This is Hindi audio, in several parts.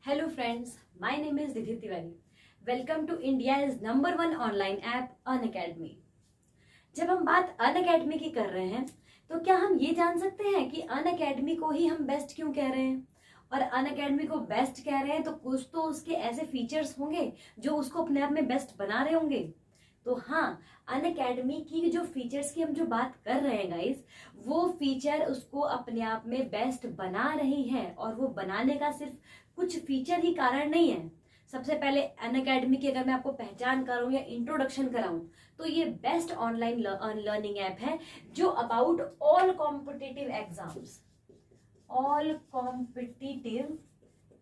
Hello friends, my name is Didhi Tiwari. Welcome to India's #1 online app Unacademy. जब हम बात अनअकैडमी की कर रहे हैं तो क्या हम ये जान सकते हैं कि अनअकैडमी को ही हम बेस्ट क्यों कह रहे हैं? और अनअकैडमी को बेस्ट कह रहे हैं तो कुछ तो उसके ऐसे फीचर्स होंगे जो उसको अपने आप में बेस्ट बना रहे होंगे। तो हाँ, अनअकैडमी की जो फीचर्स की हम जो बात कर रहे हैं गाइस, वो फीचर उसको अपने आप में बेस्ट बना रही है। और वो बनाने का सिर्फ कुछ फीचर ही कारण नहीं है। सबसे पहले अनअकैडमी की अगर मैं आपको पहचान कराऊं या इंट्रोडक्शन कराऊं तो ये बेस्ट ऑनलाइन लर्निंग ऐप है जो अबाउट ऑल कॉम्पिटिटिव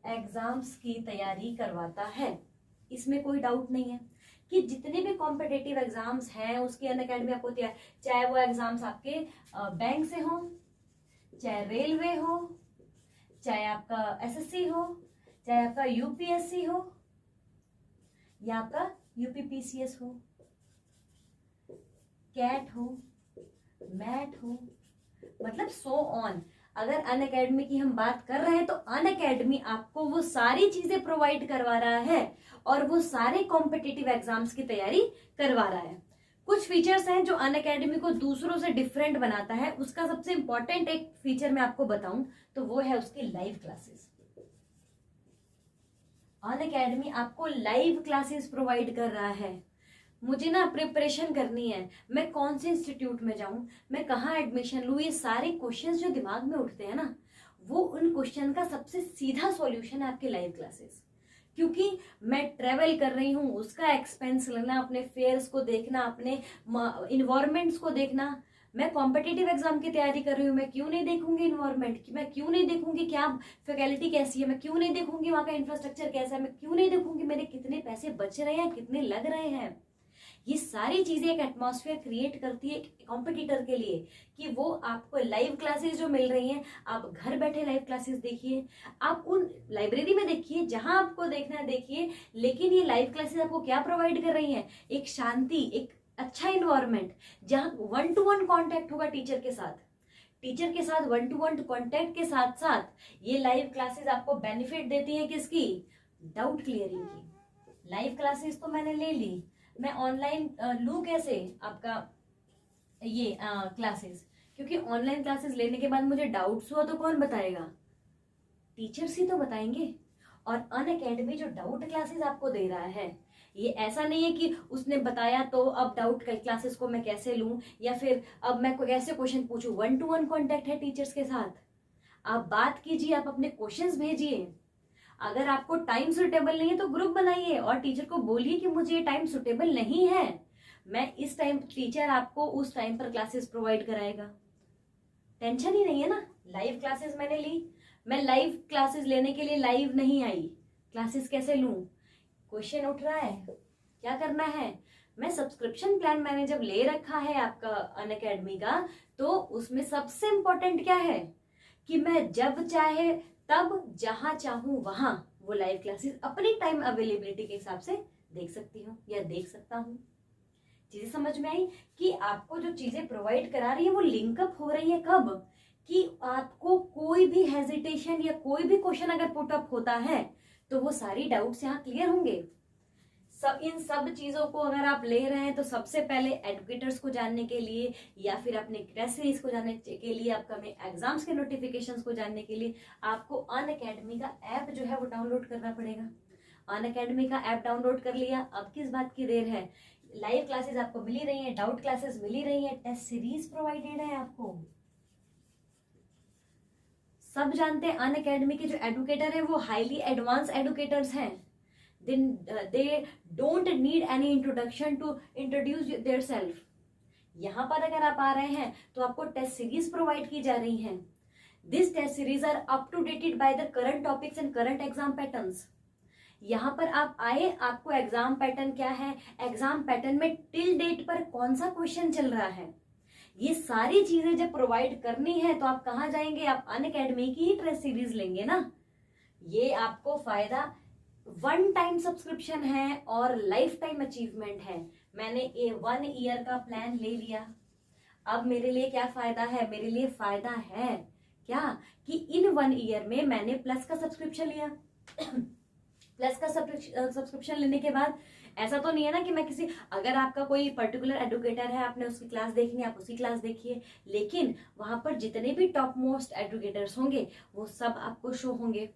एग्जाम्स की तैयारी करवाता है। इसमें कोई डाउट नहीं है कि जितने भी कॉम्पिटिटिव एग्जाम्स हैं उसकी अनअकैडमी आपको तैयार, चाहे वो एग्जाम्स आपके बैंक से हो, चाहे रेलवे हो, चाहे आपका एसएससी हो, चाहे आपका यूपीएससी हो या आपका यूपीपीसीएस हो, कैट हो, मैट हो, मतलब सो ऑन। अगर अनअकैडमी की हम बात कर रहे हैं तो अनअकैडमी आपको वो सारी चीजें प्रोवाइड करवा रहा है और वो सारे कॉम्पिटिटिव एग्जाम्स की तैयारी करवा रहा है। कुछ फीचर्स हैं जो अनअकैडमी को दूसरों से डिफरेंट बनाता है। उसका सबसे इंपॉर्टेंट एक फीचर मैं आपको बताऊं तो वो है उसकी लाइव क्लासेस। अनअकैडमी आपको लाइव क्लासेस प्रोवाइड कर रहा है। मुझे ना प्रिपरेशन करनी है, मैं कौन से इंस्टीट्यूट में जाऊं, मैं कहाँ एडमिशन लूं, ये सारे क्वेश्चंस जो दिमाग में उठते हैं ना, वो उन क्वेश्चन का सबसे सीधा सॉल्यूशन है आपकी लाइव क्लासेस। क्योंकि मैं ट्रेवल कर रही हूँ, उसका एक्सपेंस लेना, अपने फेयर्स को देखना, अपने इन्वायरमेंट्स को देखना। मैं कॉम्पिटिटिव एग्जाम की तैयारी कर रही हूँ, मैं क्यों नहीं देखूंगी इन्वायरमेंट की, मैं क्यों नहीं देखूंगी क्या फैकल्टी कैसी है, मैं क्यों नहीं देखूंगी वहां का इंफ्रास्ट्रक्चर कैसा है, मैं क्यों नहीं देखूंगी मेरे कितने पैसे बच रहे हैं, कितने लग रहे हैं। ये सारी चीजें एक एटमॉस्फेयर क्रिएट करती है कॉम्पिटिटर के लिए कि वो आपको लाइव क्लासेस जो मिल रही हैं, आप घर बैठे लाइव क्लासेस देखिए, आप उन लाइब्रेरी में देखिए जहां आपको देखना है देखिए, लेकिन ये लाइव क्लासेस आपको क्या प्रोवाइड कर रही हैं? एक शांति, एक अच्छा इन्वायरमेंट जहां 1-to-1 कांटेक्ट होगा टीचर के साथ। टीचर के साथ 1-to-1 कांटेक्ट के साथ साथ ये लाइव क्लासेस आपको बेनिफिट देती है किसकी? डाउट क्लियरिंग की। लाइव क्लासेस तो मैंने ले ली, मैं ऑनलाइन लूँ कैसे आपका ये क्लासेस? क्योंकि ऑनलाइन क्लासेस लेने के बाद मुझे डाउट्स हुआ तो कौन बताएगा? टीचर्स ही तो बताएंगे। और अनअकैडमी जो डाउट क्लासेस आपको दे रहा है, ये ऐसा नहीं है कि उसने बताया तो अब डाउट क्लासेस को मैं कैसे लूं या फिर अब मैं कैसे क्वेश्चन पूछूं। 1-to-1 कांटेक्ट है टीचर्स के साथ। आप बात कीजिए, आप अपने क्वेश्चंस भेजिए। अगर आपको टाइम सुटेबल नहीं है तो ग्रुप बनाइए और टीचर को बोलिए कि मुझे ये टाइम सुटेबल नहीं है, मैं इस टाइम, टीचर आपको उस टाइम पर क्लासेस प्रोवाइड कराएगा। टेंशन ही नहीं है ना। लाइव क्लासेस मैंने ली, मैं लाइव क्लासेस लेने के लिए लाइव नहीं आई, क्लासेस कैसे लूं? क्वेश्चन उठ रहा है, क्या करना है? मैं सब्सक्रिप्शन प्लान मैंने जब ले रखा है आपका अनअकैडमी का, तो उसमें सबसे इंपॉर्टेंट क्या है कि मैं जब चाहे तब जहां चाहूं वहां वो लाइव क्लासेस अपनी टाइम अवेलेबिलिटी के हिसाब से देख सकती हूँ या देख सकता हूँ। चीजें समझ में आई कि आपको जो चीजें प्रोवाइड करा रही है वो लिंकअप हो रही है कब? कि आपको कोई भी हेजिटेशन या कोई भी क्वेश्चन अगर पुटअप होता है तो वो सारी डाउट्स यहाँ क्लियर होंगे। इन सब चीजों को अगर आप ले रहे हैं तो सबसे पहले एडुकेटर्स को जानने के लिए या फिर अपने टेस्ट सीरीज को जानने के लिए, अपकमिंग एग्जाम्स के नोटिफिकेशंस को जानने के लिए आपको अनअकैडमी का ऐप जो है वो डाउनलोड करना पड़ेगा। अनअकैडमी का ऐप डाउनलोड कर लिया, अब किस बात की देर है? लाइव क्लासेस आपको मिली रही है, डाउट क्लासेस मिली रही है, टेस्ट सीरीज प्रोवाइडेड है आपको। सब जानते हैं अनअकैडमी के जो एडुकेटर है वो हाईली एडवांस एडुकेटर्स हैं। they don't need any introduction to introduce their self। यहां पर अगर आप आ रहे हैं तो आपको टेस्ट सीरीज प्रोवाइड की जा रही हैं। This test series are up to dated by the current topics and current exam patterns. यहां पर आप आए, आपको एग्जाम पैटर्न क्या है, एग्जाम पैटर्न में टिल डेट पर कौन सा क्वेश्चन चल रहा है, ये सारी चीजें जब प्रोवाइड करनी है तो आप कहाँ जाएंगे? आप अनअकैडमी की ही टेस्ट सीरीज लेंगे ना। ये आपको फायदा 1 टाइम सब्सक्रिप्शन है और लाइफ टाइम अचीवमेंट है। मैंने 1 ईयर का प्लान ले लिया, अब मेरे लिए क्या फायदा है? मेरे लिए फायदा है क्या कि इन 1 ईयर में मैंने प्लस का सब्सक्रिप्शन लिया, प्लस का सब्सक्रिप्शन लेने के बाद ऐसा तो नहीं है ना कि मैं किसी, अगर आपका कोई पर्टिकुलर एडुकेटर है, आपने उसकी क्लास देखनी है, आप उसकी क्लास देखिए, लेकिन वहां पर जितने भी टॉप मोस्ट एडुकेटर्स होंगे वो सब आपको शो होंगे।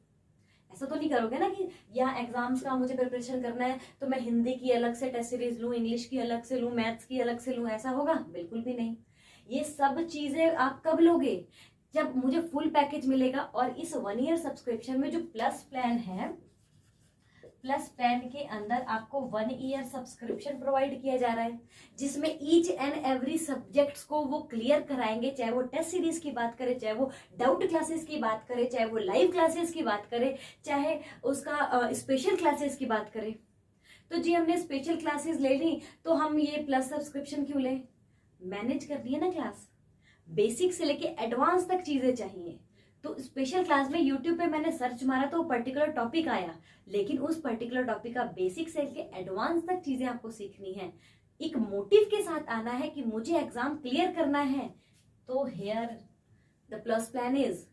ऐसा तो नहीं करोगे ना कि यहाँ एग्जाम्स का मुझे प्रिपरेशन करना है तो मैं हिंदी की अलग से टेस्ट सीरीज लूँ, इंग्लिश की अलग से लूँ, मैथ्स की अलग से लूँ, ऐसा होगा? बिल्कुल भी नहीं। ये सब चीजें आप कब लोगे? जब मुझे फुल पैकेज मिलेगा। और इस 1 ईयर सब्सक्रिप्शन में जो प्लस प्लान है, प्लस प्लान के अंदर आपको 1 ईयर सब्सक्रिप्शन प्रोवाइड किया जा रहा है, जिसमें ईच एंड एवरी सब्जेक्ट्स को वो क्लियर कराएंगे, चाहे वो टेस्ट सीरीज की बात करें, चाहे वो डाउट क्लासेस की बात करें, चाहे वो लाइव क्लासेस की बात करें, चाहे उसका स्पेशल क्लासेस की बात करें। तो जी हमने स्पेशल क्लासेस ले ली तो हम ये प्लस सब्सक्रिप्शन क्यों लें? मैनेज करनी है ना क्लास, बेसिक से लेके एडवांस तक चीजें चाहिए। तो स्पेशल क्लास में यूट्यूब पे मैंने सर्च मारा तो पर्टिकुलर टॉपिक आया, लेकिन उस पर्टिकुलर टॉपिक का बेसिक से लेके एडवांस तक चीजें आपको सीखनी है, एक मोटिव के साथ आना है कि मुझे एग्जाम क्लियर करना है। तो here the plus plan is,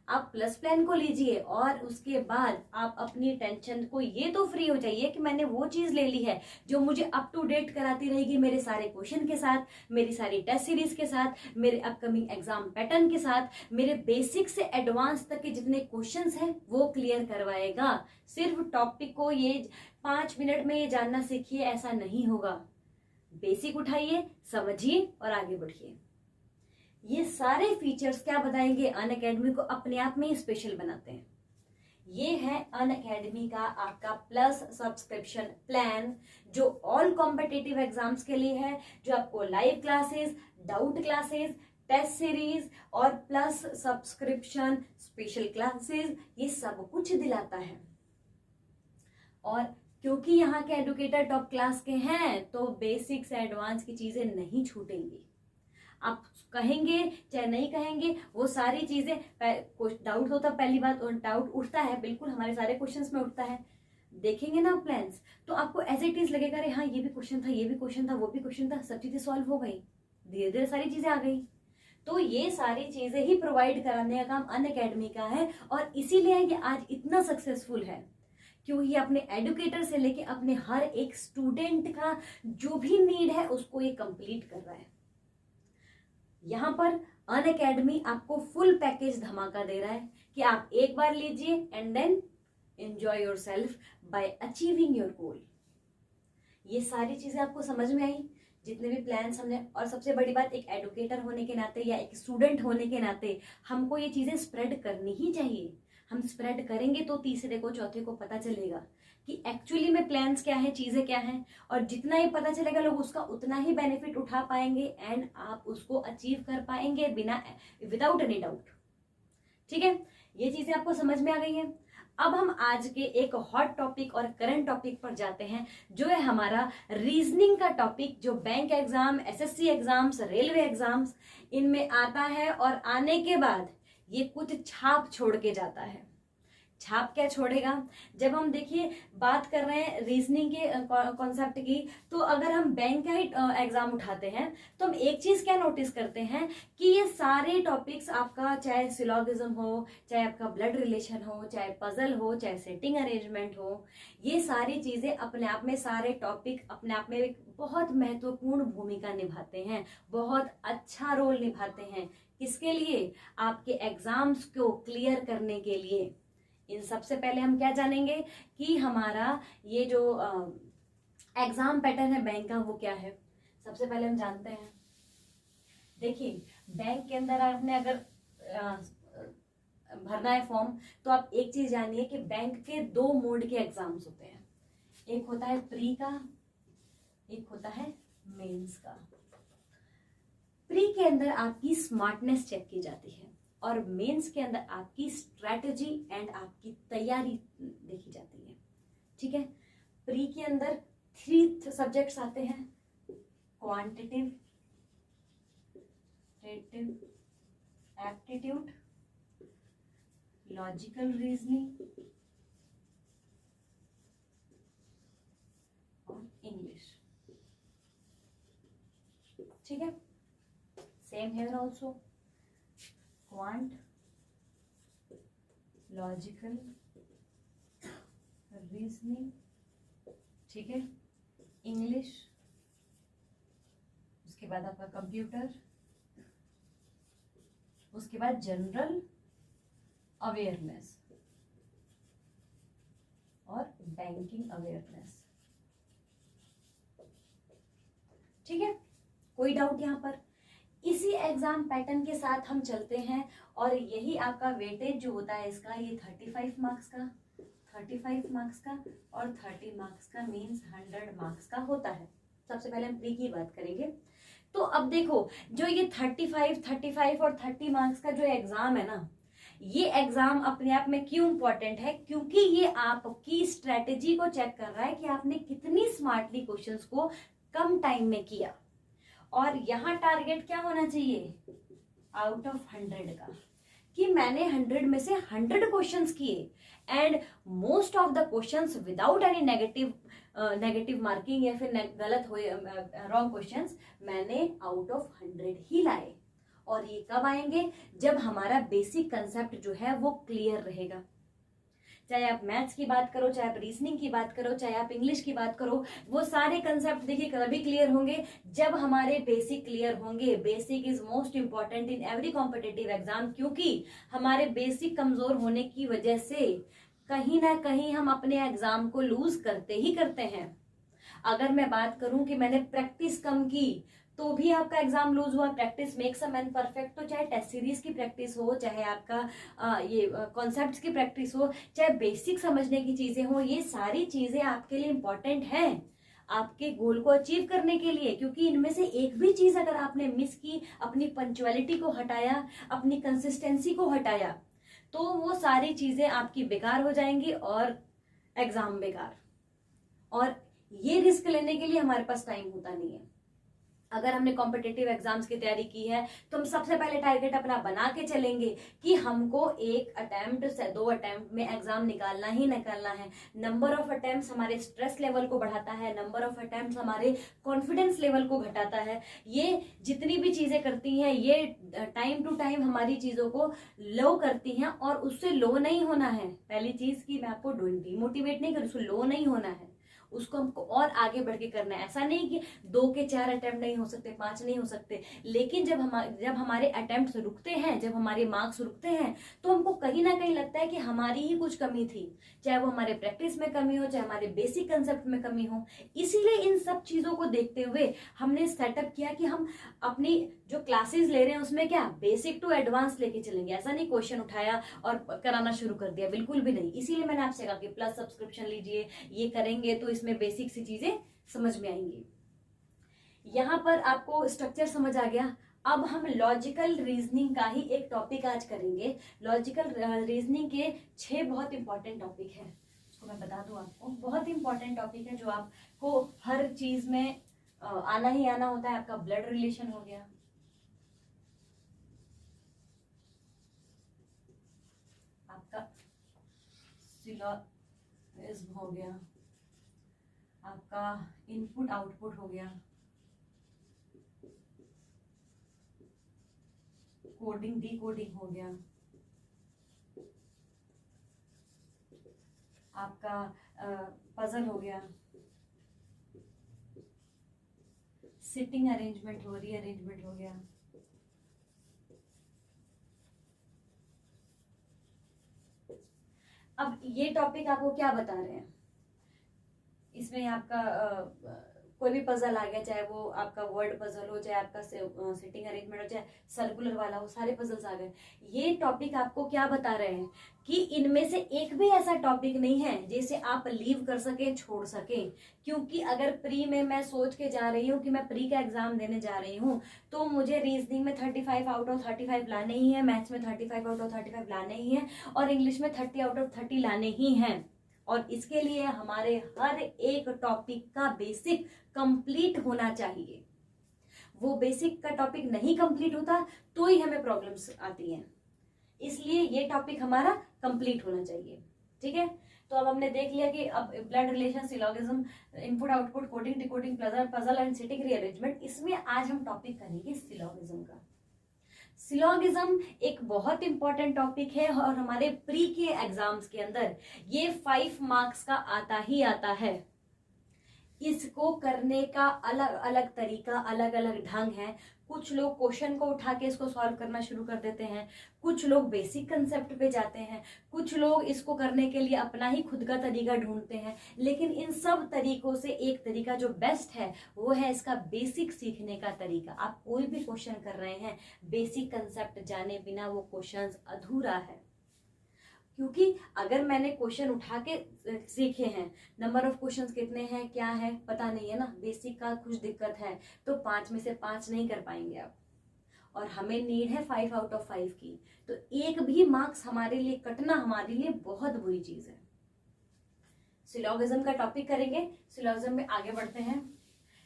आप प्लस प्लान को लीजिए और उसके बाद आप अपनी टेंशन को ये तो फ्री हो जाइए कि मैंने वो चीज ले ली है जो मुझे अप टू डेट कराती रहेगी, मेरे सारे क्वेश्चन के साथ, मेरी सारी टेस्ट सीरीज के साथ, मेरे अपकमिंग एग्जाम पैटर्न के साथ, मेरे बेसिक से एडवांस तक के जितने क्वेश्चंस हैं वो क्लियर करवाएगा। सिर्फ टॉपिक को ये 5 मिनट में ये जानना सीखिए, ऐसा नहीं होगा। बेसिक उठाइए, समझिए और आगे बढ़िए। ये सारे फीचर्स क्या बताएंगे, अनअकैडमी को अपने आप में ही स्पेशल बनाते हैं। ये है अनअकैडमी का आपका प्लस सब्सक्रिप्शन प्लान, जो ऑल कॉम्पिटिटिव एग्जाम्स के लिए है, जो आपको live classes, doubt classes, test series और प्लस सब्सक्रिप्शन, स्पेशल क्लासेस, ये सब कुछ दिलाता है। और क्योंकि यहाँ के एडुकेटर टॉप क्लास के हैं तो बेसिक से एडवांस की चीजें नहीं छूटेंगी। आप कहेंगे चाहे नहीं कहेंगे, वो सारी चीजें, डाउट होता, पहली बात डाउट उठता है, बिल्कुल हमारे सारे क्वेश्चंस में उठता है। देखेंगे ना प्लान्स तो आपको एज इट इज लगेगा, अरे हाँ ये भी क्वेश्चन था, ये भी क्वेश्चन था, वो भी क्वेश्चन था, सब चीजें सॉल्व हो गई, धीरे धीरे सारी चीजें आ गई। तो ये सारी चीजें ही प्रोवाइड कराने का काम अनअकैडमी का है, और इसीलिए ये आज इतना सक्सेसफुल है, क्योंकि ये अपने एडुकेटर से लेके अपने हर एक स्टूडेंट का जो भी नीड है उसको ये कंप्लीट कर रहा है। यहाँ पर अनअकैडमी आपको फुल पैकेज धमाका दे रहा है कि आप एक बार लीजिए and then enjoy yourself by achieving your goal. ये सारी चीजें आपको समझ में आई, जितने भी प्लान्स हमने, और सबसे बड़ी बात, एक एडुकेटर होने के नाते या एक स्टूडेंट होने के नाते हमको ये चीजें स्प्रेड करनी ही चाहिए। हम स्प्रेड करेंगे तो तीसरे को चौथे को पता चलेगा कि एक्चुअली में प्लान्स क्या है, चीजें क्या हैं, और जितना ही पता चलेगा लोग उसका उतना ही बेनिफिट उठा पाएंगे एंड आप उसको अचीव कर पाएंगे बिना, विदाउट एनी डाउट। ठीक है, ये चीजें आपको समझ में आ गई है। अब हम आज के एक हॉट टॉपिक और करंट टॉपिक पर जाते हैं, जो है हमारा रीजनिंग का टॉपिक, जो bank exam, SSC exams, railway exams, इनमें आता है और आने के बाद ये कुछ छाप छोड़ के जाता है। छाप क्या छोड़ेगा? जब हम देखिए बात कर रहे हैं रीजनिंग के कॉन्सेप्ट की, तो अगर हम बैंक का ही एग्जाम उठाते हैं तो हम एक चीज क्या नोटिस करते हैं कि ये सारे टॉपिक्स आपका, चाहे सिलोगिज्म हो, चाहे आपका ब्लड रिलेशन हो, चाहे पजल हो, चाहे सेटिंग अरेंजमेंट हो, ये सारी चीजें अपने आप में, सारे टॉपिक अपने आप में एक बहुत महत्वपूर्ण भूमिका निभाते हैं, बहुत अच्छा रोल निभाते हैं। किसके लिए? आपके एग्जाम्स को क्लियर करने के लिए। इन सबसे पहले हम क्या जानेंगे कि हमारा ये जो एग्जाम पैटर्न है बैंक का वो क्या है। सबसे पहले हम जानते हैं, देखिए बैंक के अंदर आपने अगर भरना है फॉर्म, तो आप एक चीज जानिए कि बैंक के 2 मोड के एग्जाम्स होते हैं। एक होता है प्री का, एक होता है मेंस का। प्री के अंदर आपकी स्मार्टनेस चेक की जाती है और मेंस के अंदर आपकी स्ट्रेटजी एंड आपकी तैयारी देखी जाती है। ठीक है, प्री के अंदर 3 सब्जेक्ट्स आते हैं, क्वांटिटिव, एप्टीट्यूड, लॉजिकल रीजनिंग और इंग्लिश। ठीक है, same here also, quant, logical, reasoning, ठीक है, इंग्लिश, उसके बाद आपका कंप्यूटर, उसके बाद जनरल अवेयरनेस और बैंकिंग अवेयरनेस। ठीक है, कोई डाउट यहाँ पर? इसी एग्जाम पैटर्न के साथ हम चलते हैं और यही आपका वेटेज जो होता है इसका, ये 35 मार्क्स का, 35 मार्क्स का और 30 मार्क्स का, मीन्स 100 मार्क्स का होता है। सबसे पहले हम प्री की बात करेंगे। तो अब देखो, जो ये 35 और 30 मार्क्स का जो एग्जाम है ना, ये एग्जाम अपने आप में क्यों इंपॉर्टेंट है? क्योंकि ये आपकी स्ट्रेटेजी को चेक कर रहा है कि आपने कितनी स्मार्टली क्वेश्चंस को कम टाइम में किया। और यहाँ टारगेट क्या होना चाहिए? आउट ऑफ 100 का, कि मैंने 100 में से 100 क्वेश्चंस किए and most of the questions without any negative marking या फिर गलत हुए रॉन्ग क्वेश्चंस मैंने आउट ऑफ 100 ही लाए। और ये कब आएंगे? जब हमारा बेसिक कंसेप्ट जो है वो क्लियर रहेगा। चाहे आप मैथ्स की बात करो, चाहे आप रीजनिंग की बात करो, चाहे आप इंग्लिश की बात करो, वो सारे कंसेप्ट देखिए कभी क्लियर होंगे जब हमारे बेसिक क्लियर होंगे। Basic is most important in every competitive exam, क्योंकि हमारे बेसिक कमजोर होने की वजह से कहीं ना कहीं हम अपने एग्जाम को लूज करते ही करते हैं। अगर मैं बात करूं कि मैंने प्रैक्टिस कम की तो भी आपका एग्जाम लूज हुआ। Practice makes a man perfect, तो चाहे टेस्ट सीरीज की प्रैक्टिस हो, चाहे आपका ये कॉन्सेप्ट्स की प्रैक्टिस हो, चाहे बेसिक समझने की चीजें हो, ये सारी चीजें आपके लिए इंपॉर्टेंट हैं आपके गोल को अचीव करने के लिए। क्योंकि इनमें से एक भी चीज अगर आपने मिस की, अपनी पंक्चुअलिटी को हटाया, अपनी कंसिस्टेंसी को हटाया, तो वो सारी चीजें आपकी बेकार हो जाएंगी और एग्जाम बेकार। और ये रिस्क लेने के लिए हमारे पास टाइम होता नहीं है। अगर हमने कॉम्पिटिटिव एग्जाम्स की तैयारी की है तो हम सबसे पहले टारगेट अपना बना के चलेंगे कि हमको एक अटेम्प्ट से 2 अटेम्प्ट में एग्जाम निकालना ही निकालना है। नंबर ऑफ अटेम्प्ट्स हमारे स्ट्रेस लेवल को बढ़ाता है, नंबर ऑफ अटेम्प्ट्स हमारे कॉन्फिडेंस लेवल को घटाता है। ये जितनी भी चीजें करती हैं ये टाइम टू टाइम हमारी चीजों को लो करती हैं, और उससे लो नहीं होना है। पहली चीज की मैं आपको डिमोटिवेट नहीं करूँ, उसको लो नहीं होना है, उसको हमको और आगे बढ़ के करना है। ऐसा नहीं कि 2 के 4 अटेम्प्ट नहीं हो सकते, 5 नहीं हो सकते, लेकिन जब हमारे अटेम्प्ट रुकते हैं, जब हमारे मार्क्स रुकते हैं, तो हमको कहीं ना कहीं लगता है कि हमारी ही कुछ कमी थी, चाहे वो हमारे प्रैक्टिस में कमी हो, चाहे हमारे बेसिक कंसेप्ट में कमी हो। इसीलिए इन सब चीजों को देखते हुए हमने सेटअप किया कि हम अपनी जो क्लासेस ले रहे हैं उसमें क्या बेसिक टू एडवांस लेके चलेंगे। ऐसा नहीं क्वेश्चन उठाया और कराना शुरू कर दिया, बिल्कुल भी नहीं। इसीलिए मैंने आपसे कहा कि प्लस सब्सक्रिप्शन लीजिए, ये करेंगे तो इसमें बेसिक सी चीजें समझ में आएंगी। यहां पर आपको स्ट्रक्चर समझ आ गया। अब हम लॉजिकल रीजनिंग का ही एक टॉपिक आज करेंगे। लॉजिकल रीजनिंग के 6 बहुत इंपॉर्टेंट टॉपिक है, उसको मैं बता दूं आपको। बहुत इंपॉर्टेंट टॉपिक है जो आपको हर चीज में आना ही आना होता है। आपका ब्लड रिलेशन हो गया, आपका सिलोगिज्म हो गया, आपका इनपुट आउटपुट हो गया, कोडिंग डिकोडिंग हो गया, आपका पजल हो गया, सिटिंग अरेंजमेंट हो, रीअरेंजमेंट हो गया, अब ये टॉपिक आपको क्या बता रहे हैं? इसमें आपका कोई भी पजल आ गया, चाहे वो आपका वर्ड पजल हो, चाहे आपका सिटिंग अरेंजमेंट हो, चाहे सर्कुलर वाला हो, सारे पजल्स आ गए। ये टॉपिक आपको क्या बता रहे हैं कि इनमें से एक भी ऐसा टॉपिक नहीं है जिसे आप लीव कर सके, छोड़ सके। क्योंकि अगर प्री में मैं सोच के जा रही हूँ कि मैं प्री का एग्जाम देने जा रही हूँ, तो मुझे रीजनिंग में 35 आउट ऑफ 35 लाने ही है, मैथ्स में 35 आउट ऑफ 35 लाने ही है, और इंग्लिश में 30 आउट ऑफ 30 लाने ही हैं। और इसके लिए हमारे हर एक टॉपिक का बेसिक कंप्लीट होना चाहिए। वो बेसिक का टॉपिक नहीं कंप्लीट होता तो ही हमें प्रॉब्लम्स आती हैं। इसलिए ये टॉपिक हमारा कंप्लीट होना चाहिए। ठीक है, तो अब हमने देख लिया कि अब blood relation, syllogism, input output, coding decoding, puzzle and sitting rearrangement, इसमें आज हम टॉपिक करेंगे सिलोगिज्म का। सिलोगिज्म एक बहुत इंपॉर्टेंट टॉपिक है और हमारे प्री के एग्जाम्स के अंदर ये 5 मार्क्स का आता ही आता है। इसको करने का अलग अलग तरीका, अलग अलग ढंग है। कुछ लोग क्वेश्चन को उठा के इसको सॉल्व करना शुरू कर देते हैं, कुछ लोग बेसिक कंसेप्ट पे जाते हैं, कुछ लोग इसको करने के लिए अपना ही खुद का तरीका ढूंढते हैं। लेकिन इन सब तरीकों से एक तरीका जो बेस्ट है वो है इसका बेसिक सीखने का तरीका। आप कोई भी क्वेश्चन कर रहे हैं, बेसिक कंसेप्ट जाने बिना वो क्वेश्चन अधूरा है। क्योंकि अगर मैंने क्वेश्चन उठा के सीखे हैं, नंबर ऑफ क्वेश्चंस कितने हैं, क्या है, पता नहीं है ना, बेसिक का कुछ दिक्कत है, तो 5 में से 5 नहीं कर पाएंगे आप। और हमें नीड है 5 आउट ऑफ 5 की, तो एक भी मार्क्स हमारे लिए कटना हमारे लिए बहुत बुरी चीज है। सिलोगिज्म का टॉपिक करेंगे, सिलोगिज्म में आगे बढ़ते हैं।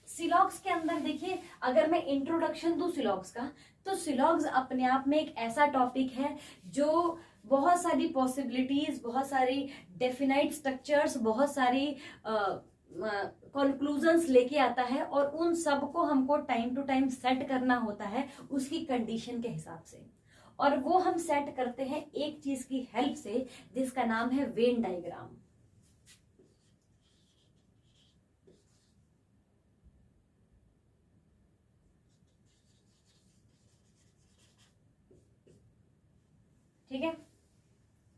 सिलॉग्स के अंदर देखिए, अगर मैं इंट्रोडक्शन दूं सिलॉग्स का, तो सिलॉग्स अपने आप में एक ऐसा टॉपिक है जो बहुत सारी पॉसिबिलिटीज, बहुत सारी डेफिनाइट स्ट्रक्चर्स, बहुत सारी कंक्लूजन्स लेके आता है और उन सब को हमको टाइम टू टाइम सेट करना होता है उसकी कंडीशन के हिसाब से। और वो हम सेट करते हैं एक चीज की हेल्प से जिसका नाम है वेन डायग्राम। ठीक है,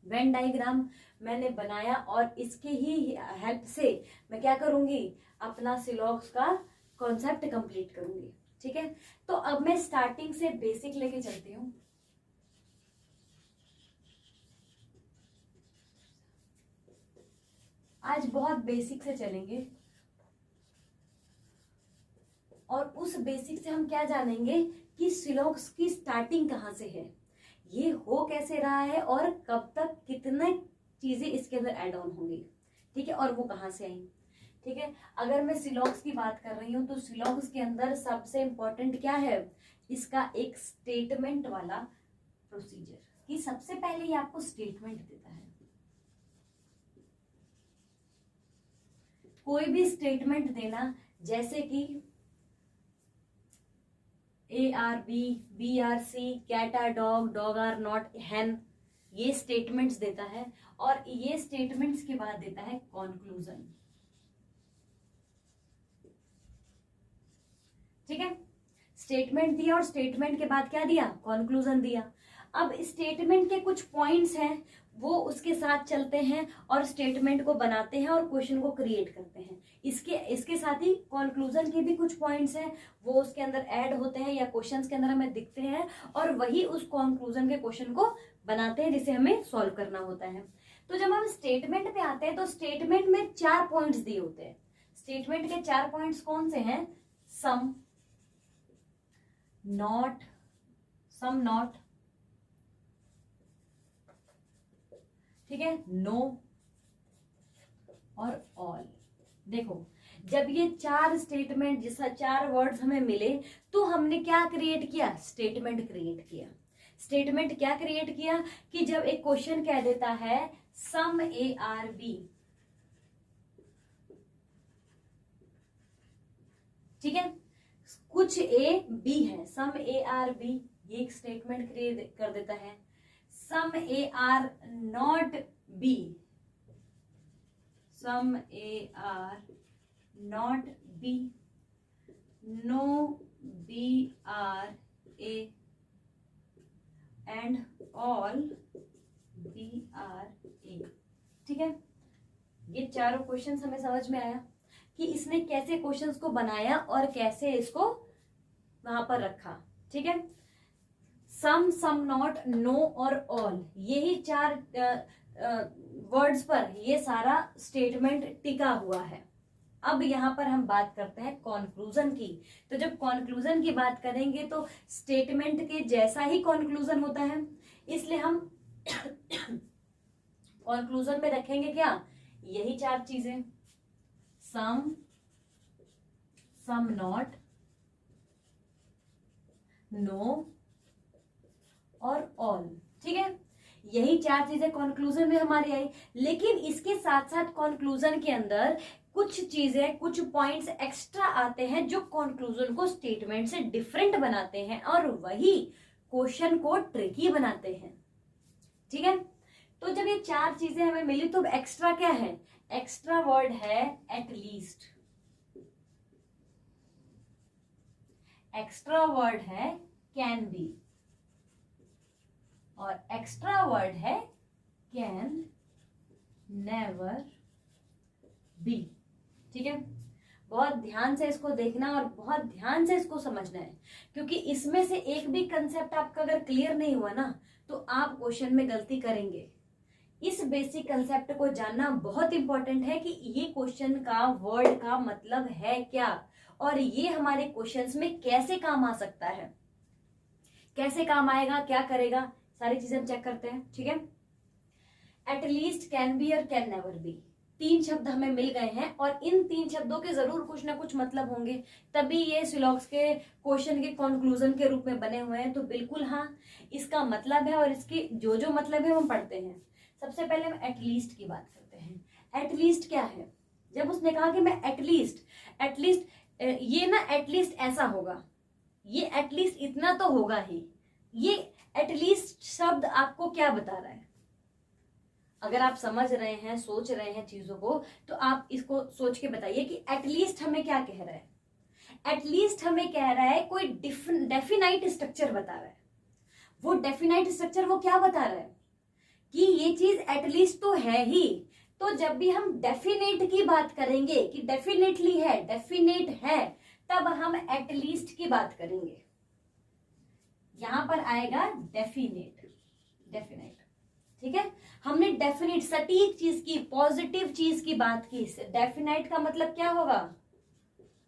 वेन डायग्राम मैंने बनाया और इसके ही हेल्प से मैं क्या करूंगी, अपना सिलॉग्स का कॉन्सेप्ट कंप्लीट करूंगी। ठीक है, तो अब मैं स्टार्टिंग से बेसिक लेके चलती हूँ। आज बहुत बेसिक से चलेंगे और उस बेसिक से हम क्या जानेंगे कि सिलॉग्स की स्टार्टिंग कहाँ से है, ये हो कैसे रहा है और कब तक कितने चीजें इसके अंदर ऐड ऑन होंगी। ठीक है, और वो कहाँ से आई। ठीक है, अगर मैं सिलॉग्स की बात कर रही हूँ तो सिलॉग्स के अंदर सबसे इंपॉर्टेंट क्या है, इसका एक स्टेटमेंट वाला प्रोसीजर, कि सबसे पहले ये आपको स्टेटमेंट देता है। कोई भी स्टेटमेंट देना, जैसे कि ARB, BRC, cat are dog, dog are not hen, ये स्टेटमेंट्स देता है। और ये स्टेटमेंट्स के बाद देता है कॉन्क्लूजन। ठीक है, स्टेटमेंट दिया और स्टेटमेंट के बाद क्या दिया, कॉन्क्लूजन दिया। अब स्टेटमेंट के कुछ पॉइंट्स हैं, वो उसके साथ चलते हैं और स्टेटमेंट को बनाते हैं और क्वेश्चन को क्रिएट करते हैं। इसके साथ ही कॉन्क्लूजन के भी कुछ पॉइंट्स हैं, वो उसके अंदर ऐड होते हैं या क्वेश्चंस के अंदर हमें दिखते हैं और वही उस कॉन्क्लूजन के क्वेश्चन को बनाते हैं जिसे हमें सॉल्व करना होता है। तो जब हम स्टेटमेंट पे आते हैं तो स्टेटमेंट में 4 पॉइंट्स दिए होते हैं। स्टेटमेंट के 4 पॉइंट्स कौन से हैं, सम नॉट, ठीक है, नो और ऑल। देखो, जब ये 4 स्टेटमेंट, जैसा 4 वर्ड्स हमें मिले तो हमने क्या क्रिएट किया, स्टेटमेंट क्रिएट किया। स्टेटमेंट क्या क्रिएट किया कि जब एक क्वेश्चन कह देता है सम ARB, ठीक है, कुछ A B है, सम ARB, ये एक स्टेटमेंट क्रिएट कर देता है। Some AR not B, some AR not B, no BR A and all BR A। ठीक है, ये चारों क्वेश्चंस हमें समझ में आया कि इसने कैसे क्वेश्चंस को बनाया और कैसे इसको वहां पर रखा। ठीक है, सम नॉट, नो और ऑल, यही 4 वर्ड्स पर ये सारा स्टेटमेंट टिका हुआ है। अब यहां पर हम बात करते हैं कॉन्क्लूजन की। तो जब कॉन्क्लूजन की बात करेंगे तो स्टेटमेंट के जैसा ही कॉन्क्लूजन होता है, इसलिए हम कॉन्क्लूजन में रखेंगे क्या, यही 4 चीजें, सम नॉट, नो और ऑल। ठीक है, यही 4 चीजें कॉन्क्लूजन में हमारी आई। लेकिन इसके साथ साथ कॉन्क्लूजन के अंदर कुछ चीजें, कुछ पॉइंट्स एक्स्ट्रा आते हैं जो कॉन्क्लूजन को स्टेटमेंट से डिफरेंट बनाते हैं और वही क्वेश्चन को ट्रिकी बनाते हैं। ठीक है, तो जब ये 4 चीजें हमें मिली तो एक्स्ट्रा क्या है? एक्स्ट्रा वर्ड है एटलीस्ट। एक्स्ट्रा वर्ड है कैन बी और एक्स्ट्रा वर्ड है कैन नेवर बी। ठीक है, बहुत ध्यान से इसको देखना और बहुत ध्यान से इसको समझना है, क्योंकि इसमें से एक भी कंसेप्ट आपका अगर क्लियर नहीं हुआ ना तो आप क्वेश्चन में गलती करेंगे। इस बेसिक कंसेप्ट को जानना बहुत इंपॉर्टेंट है कि ये क्वेश्चन का वर्ड का मतलब है क्या और ये हमारे क्वेश्चंस में कैसे काम आ सकता है, कैसे काम आएगा, क्या करेगा, सारी चीजें हम चेक करते हैं। ठीक है, एटलीस्ट, कैन बी और कैन नेवर बी, 3 शब्द हमें मिल गए हैं और इन 3 शब्दों के जरूर कुछ ना कुछ मतलब होंगे, तभी ये सिलॉक्स के क्वेश्चन के कंक्लूजन के रूप में बने हुए हैं। तो बिल्कुल हाँ, इसका मतलब है और इसकी जो जो मतलब है हम पढ़ते हैं। सबसे पहले हम एटलीस्ट की बात करते हैं। एटलीस्ट क्या है? जब उसने कहा कि मैं एटलीस्ट ये ना एटलीस्ट ऐसा होगा, ये एटलीस्ट इतना तो होगा ही, ये एटलीस्ट शब्द आपको क्या बता रहा है? अगर आप समझ रहे हैं, सोच रहे हैं चीजों को, तो आप इसको सोच के बताइए कि एटलीस्ट हमें क्या कह रहा है। एटलीस्ट हमें कह रहा है कोई डेफिनाइट स्ट्रक्चर बता रहा है। वो डेफिनाइट स्ट्रक्चर वो क्या बता रहा है कि ये चीज एटलीस्ट तो है ही। तो जब भी हम डेफिनेट की बात करेंगे कि डेफिनेटली है, डेफिनेट है, तब हम एटलीस्ट की बात करेंगे। यहां पर आएगा डेफिनेट। ठीक है, हमने डेफिनेट सटीक चीज की, पॉजिटिव चीज की बात की। डेफिनेट का मतलब क्या होगा?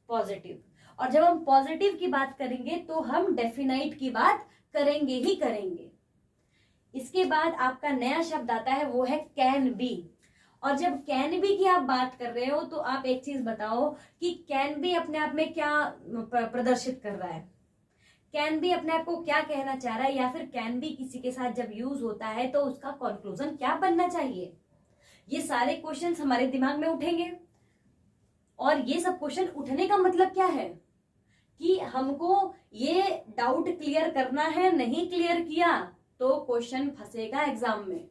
पॉजिटिव। और जब हम पॉजिटिव की बात करेंगे तो हम डेफिनेट की बात करेंगे ही करेंगे। इसके बाद आपका नया शब्द आता है, वो है कैन बी। और जब कैन बी की आप बात कर रहे हो तो आप एक चीज बताओ कि कैन बी अपने आप में क्या प्रदर्शित कर रहा है, कैन बी अपने आप को क्या कहना चाह रहा है, या फिर कैन बी किसी के साथ जब यूज होता है तो उसका कंक्लूजन क्या बनना चाहिए। ये सारे क्वेश्चंस हमारे दिमाग में उठेंगे और ये सब क्वेश्चन उठने का मतलब क्या है कि हमको ये डाउट क्लियर करना है। नहीं क्लियर किया तो क्वेश्चन फंसेगा एग्जाम में।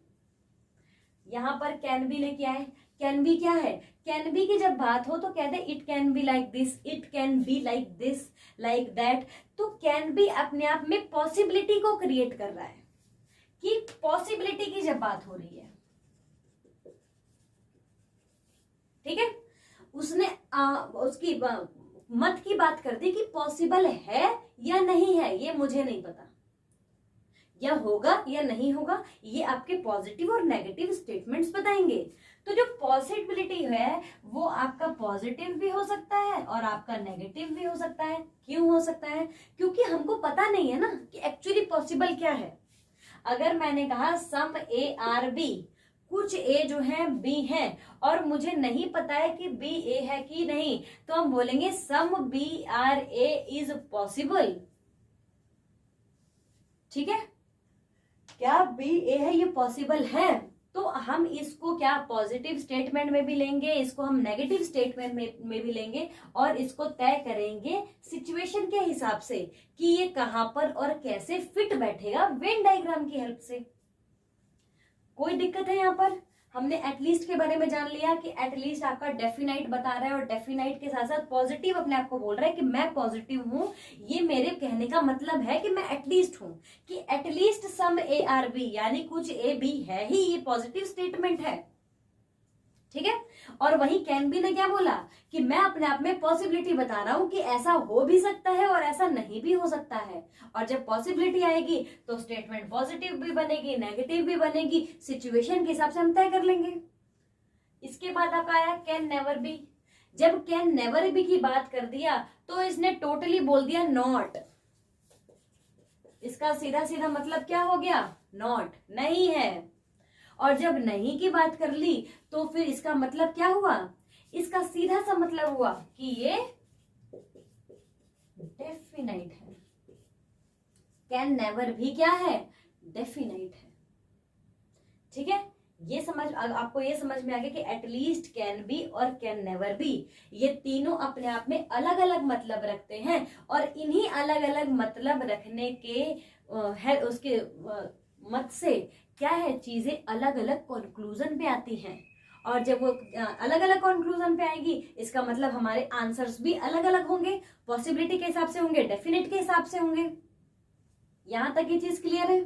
यहां पर कैन बी ने क्या है? कैन बी क्या है? कैन बी की जब बात हो तो कहते हैं it can be like this, it can be like this, like that. तो कैन बी अपने आप में पॉसिबिलिटी को क्रिएट कर रहा है कि पॉसिबिलिटी की जब बात हो रही है, ठीक है, उसने उसकी मत की बात कर दी कि पॉसिबल है या नहीं है, ये मुझे नहीं पता, या होगा या नहीं होगा, ये आपके पॉजिटिव और नेगेटिव स्टेटमेंट्स बताएंगे। तो जो पॉसिबिलिटी है वो आपका पॉजिटिव भी हो सकता है और आपका नेगेटिव भी हो सकता है। क्यों हो सकता है? क्योंकि हमको पता नहीं है ना कि एक्चुअली पॉसिबल क्या है। अगर मैंने कहा सम ए आर बी, कुछ ए जो है बी है, और मुझे नहीं पता है कि बी ए है कि नहीं, तो हम बोलेंगे some B R A is possible. ठीक है, क्या बी ए है ये पॉसिबल है, तो हम इसको क्या पॉजिटिव स्टेटमेंट में भी लेंगे, इसको हम नेगेटिव स्टेटमेंट में भी लेंगे और इसको तय करेंगे सिचुएशन के हिसाब से कि ये कहां पर और कैसे फिट बैठेगा वेन डायग्राम की हेल्प से। कोई दिक्कत है यहाँ पर? हमने एटलीस्ट के बारे में जान लिया कि एटलीस्ट आपका डेफिनाइट बता रहा है और डेफिनाइट के साथ साथ पॉजिटिव अपने आप को बोल रहा है कि मैं पॉजिटिव हूं। ये मेरे कहने का मतलब है कि मैं एटलीस्ट हूं, कि at least some A are B, यानी कुछ ए बी है ही, ये पॉजिटिव स्टेटमेंट है। ठीक है, और वही कैन बी ने क्या बोला कि मैं अपने आप में पॉसिबिलिटी बता रहा हूं कि ऐसा हो भी सकता है और ऐसा नहीं भी हो सकता है। और जब पॉसिबिलिटी आएगी तो स्टेटमेंट पॉजिटिव भी बनेगी, नेगेटिव भी बनेगी, सिचुएशन के हिसाब से हम तय कर लेंगे। इसके बाद आपका आया कैन नेवर बी। जब कैन नेवर बी की बात कर दिया तो इसने टोटली बोल दिया नॉट। इसका सीधा सीधा मतलब क्या हो गया? नॉट, नहीं है। और जब नहीं की बात कर ली तो फिर इसका मतलब क्या हुआ? इसका सीधा सा मतलब हुआ कि ये डेफिनाइट है। कैन नेवर भी क्या है? डेफिनाइट है। ठीक है, ये आपको ये समझ में आ गया कि एटलीस्ट, कैन बी और कैन नेवर बी, ये तीनों अपने आप में अलग अलग मतलब रखते हैं और इन्हीं अलग अलग मतलब रखने के है उसके मत से क्या है, चीजें अलग अलग कंक्लूजन पे आती हैं। और जब वो अलग अलग कंक्लूजन पे आएगी, इसका मतलब हमारे आंसर्स भी अलग अलग होंगे, पॉसिबिलिटी के हिसाब से होंगे, डेफिनेट के हिसाब से होंगे। यहां तक ये चीज क्लियर है।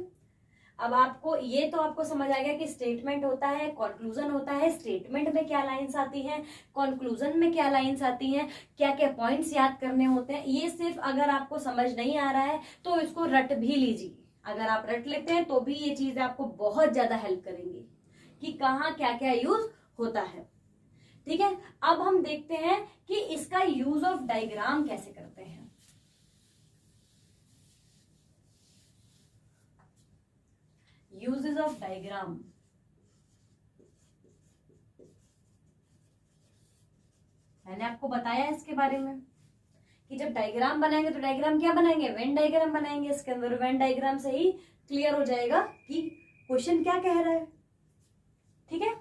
अब आपको ये तो आपको समझ आ गया कि स्टेटमेंट होता है, कंक्लूजन होता है, स्टेटमेंट में क्या लाइंस आती हैं, कंक्लूजन में क्या लाइंस आती हैं, क्या क्या पॉइंट्स याद करने होते हैं। ये सिर्फ अगर आपको समझ नहीं आ रहा है तो इसको रट भी लीजिए। अगर आप रट लेते हैं तो भी ये चीज आपको बहुत ज्यादा हेल्प करेंगी कि कहाँ क्या क्या यूज होता है। ठीक है, अब हम देखते हैं कि इसका यूज ऑफ डायग्राम कैसे करते हैं। Uses of diagram. मैंने आपको बताया इसके बारे में कि जब डायग्राम बनाएंगे तो डायग्राम क्या बनाएंगे, वेन डायग्राम बनाएंगे। इसके अंदर वेन डायग्राम से ही क्लियर हो जाएगा कि क्वेश्चन क्या कह रहा है। ठीक है,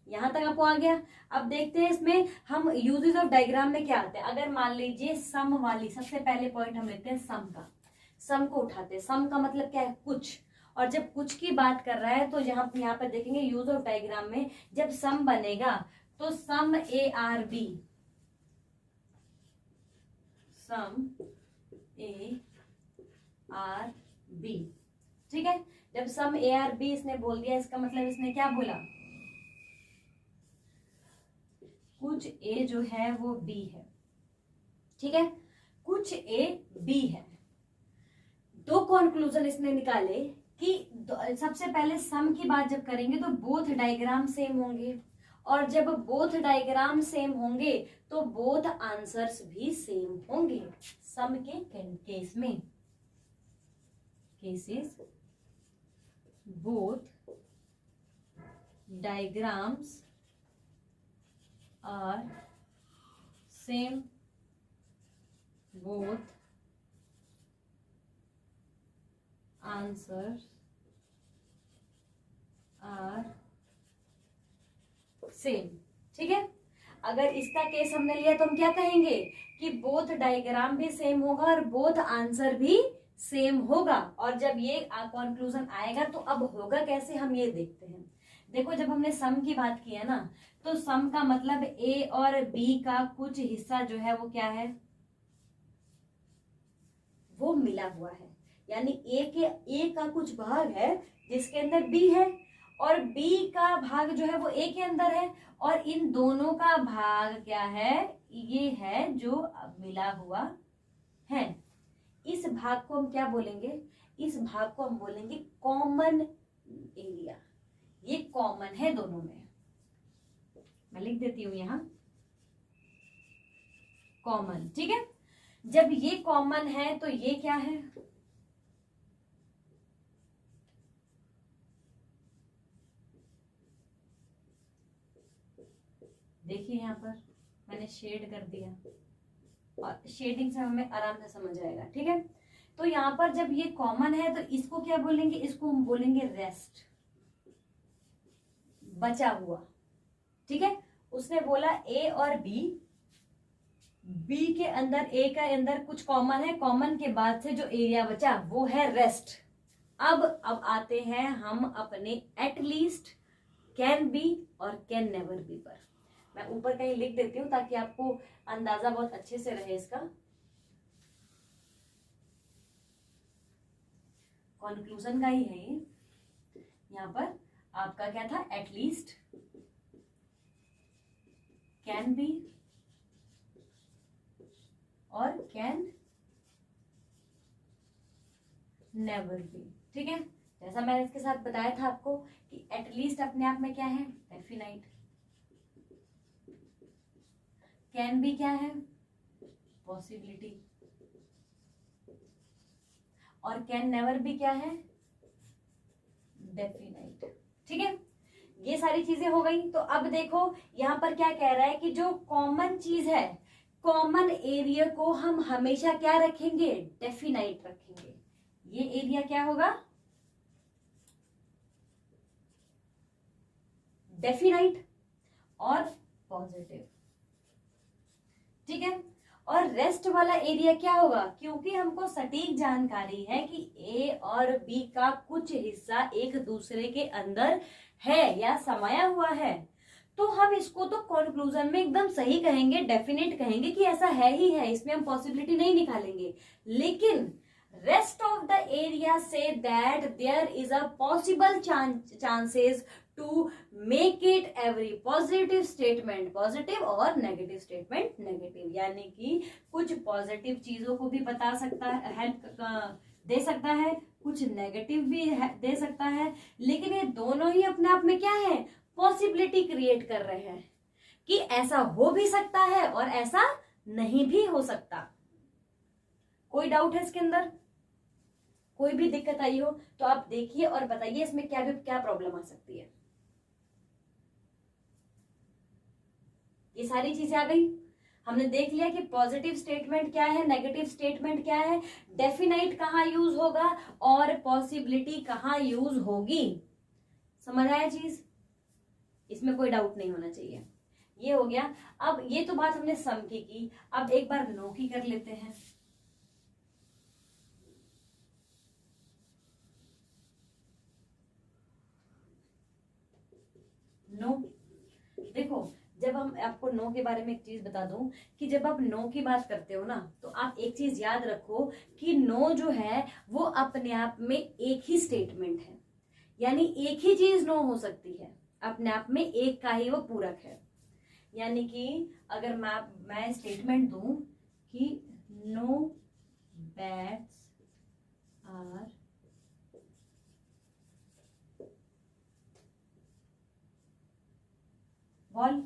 यहां तक आपको आ गया। अब देखते हैं इसमें हम यूजेस ऑफ डायग्राम में क्या आते हैं। अगर मान लीजिए सम वाली, सबसे पहले पॉइंट हम लेते हैं सम का। सम को उठाते हैं। सम का मतलब क्या है, कुछ। और जब कुछ की बात कर रहा है तो यहाँ पर देखेंगे यूज ऑफ डायग्राम में जब सम बनेगा तो some A are B, some A are B. ठीक है, जब सम ए आर बी इसने बोल दिया, इसका मतलब इसने क्या बोला, कुछ ए जो है वो बी है। ठीक है, कुछ ए बी है। दो कंक्लूजन इसने निकाले कि सबसे पहले सम की बात जब करेंगे तो बोथ डायग्राम सेम होंगे, और जब बोथ डायग्राम सेम होंगे तो बोथ आंसर्स भी सेम होंगे। सम के केस में, cases both diagrams are same, both answers are same. ठीक है, अगर इसका केस हमने लिया तो हम क्या कहेंगे कि बोथ डायग्राम भी सेम होगा और बोथ आंसर भी सेम होगा। और जब ये कंक्लूजन आएगा तो अब होगा कैसे, हम ये देखते हैं। देखो, जब हमने सम की बात की है ना, तो सम का मतलब ए और बी का कुछ हिस्सा जो है वो क्या है, वो मिला हुआ है। यानी ए का कुछ भाग है जिसके अंदर बी है, और बी का भाग जो है वो ए के अंदर है, और इन दोनों का भाग क्या है, ये है जो मिला हुआ है। इस भाग को हम क्या बोलेंगे, इस भाग को हम बोलेंगे कॉमन एरिया। ये कॉमन है दोनों में। मैं लिख देती हूं यहां कॉमन। ठीक है, जब ये कॉमन है तो ये क्या है, देखिए यहां पर मैंने शेड कर दिया, और शेडिंग से हमें आराम से समझ आएगा। ठीक है, तो यहां पर जब ये कॉमन है तो इसको क्या बोलेंगे, इसको हम बोलेंगे रेस्ट, बचा हुआ। ठीक है, उसने बोला ए और बी, बी के अंदर ए के अंदर कुछ कॉमन है, कॉमन के बाद से जो एरिया बचा वो है रेस्ट। अब आते हैं हम अपने एटलीस्ट, कैन बी और कैन नेवर बी पर। मैं ऊपर कहीं लिख देती हूं ताकि आपको अंदाजा बहुत अच्छे से रहे इसका। कंक्लूजन का ही है ये। यहां पर आपका क्या था, एटलीस्ट, कैन बी और कैन नेवर बी। ठीक है, जैसा मैंने इसके साथ बताया था आपको कि एटलीस्ट अपने आप में क्या है, डेफिनाइट। कैन बी क्या है, पॉसिबिलिटी, और कैन नेवर बी क्या है, डेफिनाइट। ठीक है, ये सारी चीजें हो गई। तो अब देखो यहां पर क्या कह रहा है कि जो कॉमन चीज है, कॉमन एरिया को हम हमेशा क्या रखेंगे, डेफिनाइट रखेंगे। ये एरिया क्या होगा, डेफिनाइट और पॉजिटिव। ठीक है, और रेस्ट वाला एरिया क्या होगा, क्योंकि हमको सटीक जानकारी है कि ए और बी का कुछ हिस्सा एक दूसरे के अंदर है या समाया हुआ है, तो हम इसको तो कंक्लूजन में एकदम सही कहेंगे, डेफिनेट कहेंगे कि ऐसा है ही है, इसमें हम पॉसिबिलिटी नहीं निकालेंगे। लेकिन rest of the area say that there is a possible chances to make it every positive statement positive और negative statement negative, यानी कि कुछ पॉजिटिव चीजों को भी बता सकता है, दे सकता है, कुछ नेगेटिव भी दे सकता है, लेकिन ये दोनों ही अपने आप में क्या है, पॉसिबिलिटी क्रिएट कर रहे हैं कि ऐसा हो भी सकता है और ऐसा नहीं भी हो सकता। कोई डाउट है इसके अंदर, कोई भी दिक्कत आई हो तो आप देखिए और बताइए इसमें क्या प्रॉब्लम आ सकती है। ये सारी चीजें आ गई, हमने देख लिया कि पॉजिटिव स्टेटमेंट क्या है, नेगेटिव स्टेटमेंट क्या है, डेफिनाइट कहाँ यूज होगा और पॉसिबिलिटी कहाँ यूज होगी। समझ आया चीज, इसमें कोई डाउट नहीं होना चाहिए। ये हो गया। अब ये तो बात हमने सम की, अब एक बार नो की कर लेते हैं। नो, देखो जब हम आपको नो के बारे में एक चीज बता दूं कि जब आप नो की बात करते हो ना, तो आप एक चीज याद रखो कि नो जो है वो अपने आप में एक ही स्टेटमेंट है, यानी एक ही चीज नो हो सकती है, अपने आप में एक का ही वो पूरक है। यानी कि अगर मैं स्टेटमेंट दूं कि नो बैट्स आर बॉल,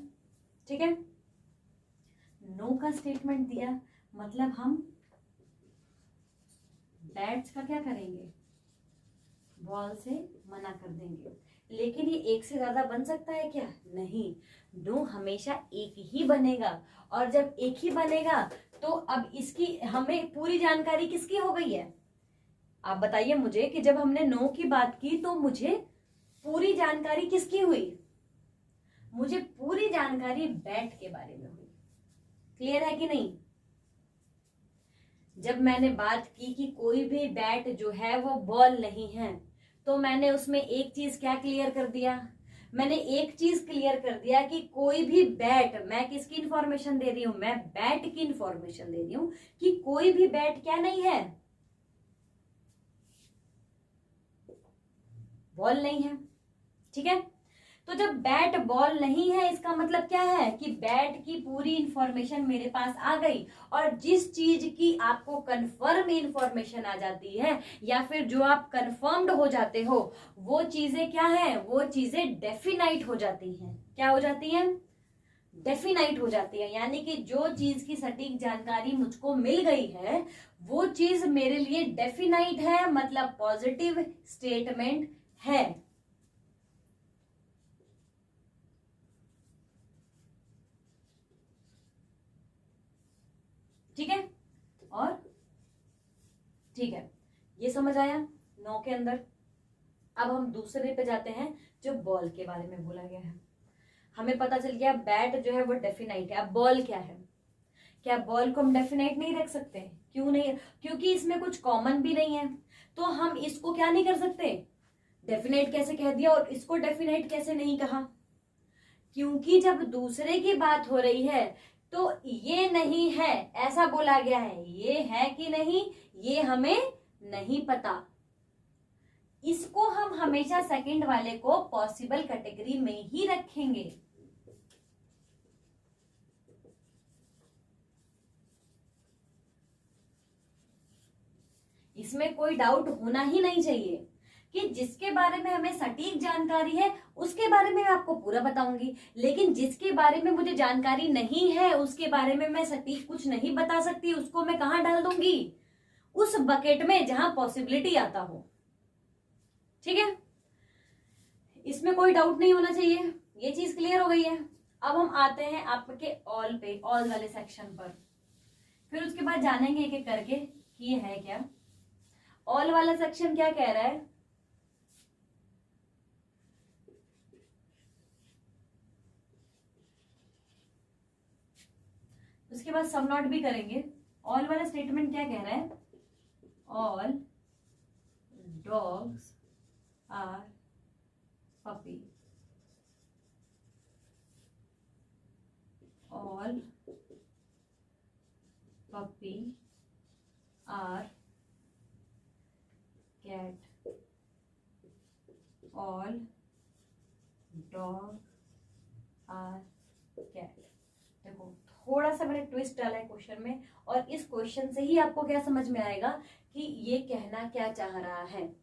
ठीक है, नो का स्टेटमेंट दिया, मतलब हम बैट्स का क्या करेंगे, बॉल से मना कर देंगे। लेकिन ये एक से ज्यादा बन सकता है क्या, नहीं, नो हमेशा एक ही बनेगा। और जब एक ही बनेगा तो अब इसकी हमें पूरी जानकारी किसकी हो गई है, आप बताइए मुझे कि जब हमने नो की बात की तो मुझे पूरी जानकारी किसकी हुई, मुझे पूरी जानकारी बैट के बारे में हुई। क्लियर है कि नहीं। जब मैंने बात की कि कोई भी बैट जो है वो बॉल नहीं है, तो मैंने उसमें एक चीज क्या क्लियर कर दिया, मैंने एक चीज क्लियर कर दिया कि कोई भी बैट, मैं किसकी इंफॉर्मेशन दे रही हूं, मैं बैट की इंफॉर्मेशन दे रही हूं कि कोई भी बैट क्या नहीं है, बॉल नहीं है। ठीक है, तो जब बैट बॉल नहीं है इसका मतलब क्या है कि बैट की पूरी इंफॉर्मेशन मेरे पास आ गई। और जिस चीज की आपको कंफर्म इंफॉर्मेशन आ जाती है या फिर जो आप कंफर्म्ड हो जाते हो, वो चीजें क्या है, वो चीजें डेफिनाइट हो जाती हैं। क्या हो जाती हैं, डेफिनाइट हो जाती है। यानी कि जो चीज की सटीक जानकारी मुझको मिल गई है वो चीज मेरे लिए डेफिनाइट है, मतलब पॉजिटिव स्टेटमेंट है। ठीक है, और ठीक है, ये समझ आया नो के अंदर। अब हम दूसरे पे जाते हैं जो बॉल के बारे में बोला गया है। हमें पता चल गया बैट जो है वो डेफिनाइट है। अब बॉल क्या है, क्या बॉल को हम डेफिनाइट नहीं रख सकते, क्यों नहीं, क्योंकि इसमें कुछ कॉमन भी नहीं है, तो हम इसको क्या नहीं कर सकते, डेफिनाइट कैसे कह दिया और इसको डेफिनाइट कैसे नहीं कहा, क्योंकि जब दूसरे की बात हो रही है तो ये नहीं है ऐसा बोला गया है, ये है कि नहीं ये हमें नहीं पता। इसको हम हमेशा सेकंड वाले को पॉसिबल कैटेगरी में ही रखेंगे। इसमें कोई डाउट होना ही नहीं चाहिए कि जिसके बारे में हमें सटीक जानकारी है उसके बारे में मैं आपको पूरा बताऊंगी, लेकिन जिसके बारे में मुझे जानकारी नहीं है उसके बारे में मैं सटीक कुछ नहीं बता सकती, उसको मैं कहां डाल दूंगी, उस बकेट में जहां पॉसिबिलिटी आता हो। ठीक है, इसमें कोई डाउट नहीं होना चाहिए, ये चीज क्लियर हो गई है। अब हम आते हैं आपके ऑल पे, ऑल वाले सेक्शन पर, फिर उसके बाद जानेंगे एक एक करके कि ये है क्या। ऑल वाला सेक्शन क्या कह रहा है, उसके बाद सब नॉट भी करेंगे। ऑल वाला स्टेटमेंट क्या कह रहा है? All dogs are puppy, all puppy are cat, all dog are cat. देखो थोड़ा सा मैंने ट्विस्ट डाला है क्वेश्चन में, और इस क्वेश्चन से ही आपको क्या समझ में आएगा कि ये कहना क्या चाह रहा है।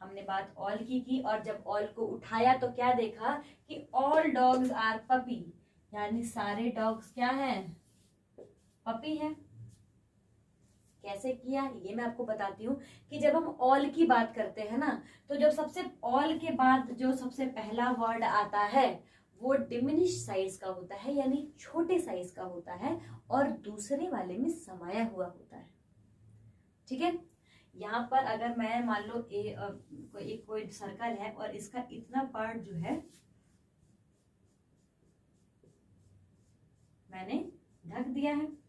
हमने बात ऑल की और जब ऑल को उठाया तो क्या देखा कि ऑल डॉग्स आर पपी, यानी सारे डॉग्स क्या हैं? पपी हैं। कैसे किया ये मैं आपको बताती हूँ कि जब हम ऑल की बात करते हैं ना, तो जब सबसे ऑल के बाद जो सबसे पहला वर्ड आता है वो डिमिनिश साइज का होता है, यानी छोटे साइज का होता है, और दूसरे वाले में समाया हुआ होता है। ठीक है, यहाँ पर अगर मैं मान लो कोई सर्कल है और इसका इतना पार्ट जो है मैंने ढक दिया है।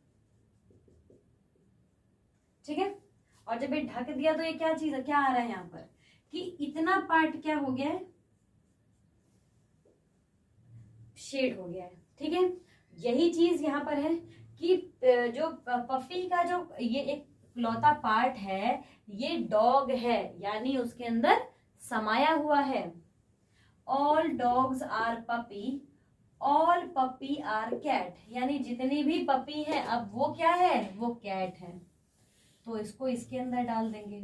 ठीक है, और जब ये ढक दिया तो ये क्या चीज क्या आ रहा है यहाँ पर कि इतना पार्ट क्या हो गया है? शेड हो गया है। ठीक है, यही चीज यहाँ पर है कि जो पफी का जो ये एक लौता पार्ट है ये डॉग है, यानी उसके अंदर समाया हुआ है। All dogs are puppy, all puppy are cat, यानी जितनी भी पपी है अब वो क्या है? वो कैट है। तो इसको इसके अंदर डाल देंगे।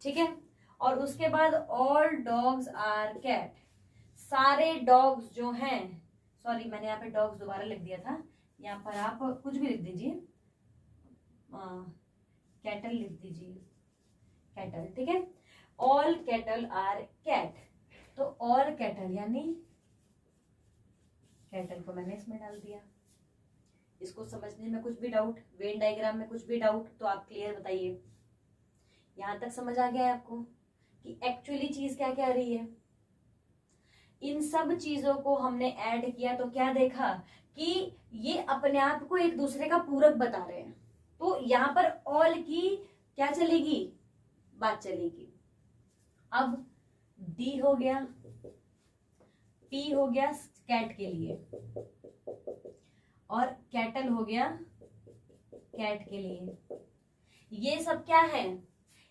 ठीक है, और उसके बाद ऑल डॉग्स आर कैट, सारे डॉग्स जो हैं, सॉरी मैंने यहाँ पे डॉग्स दोबारा लिख दिया था, यहाँ पर आप कुछ भी लिख दीजिए, कैटल लिख दीजिए, कैटल। ठीक है, ऑल कैटल आर कैट, तो ऑल कैटल यानी कैटल को मैंने इसमें डाल दिया। इसको समझने में कुछ भी डाउट, वेन डायग्राम में कुछ भी डाउट तो आप क्लियर बताइए। यहां तक समझ आ गया है आपको कि एक्चुअली चीज क्या कह रही है? इन सब चीजों को हमने ऐड किया तो क्या देखा कि ये अपने आप को एक दूसरे का पूरक बता रहे हैं। तो यहाँ पर ऑल की क्या चलेगी? बात चलेगी। अब डी हो गया, पी हो गया कैट के लिए, और कैटल हो गया कैट के लिए। ये सब क्या है?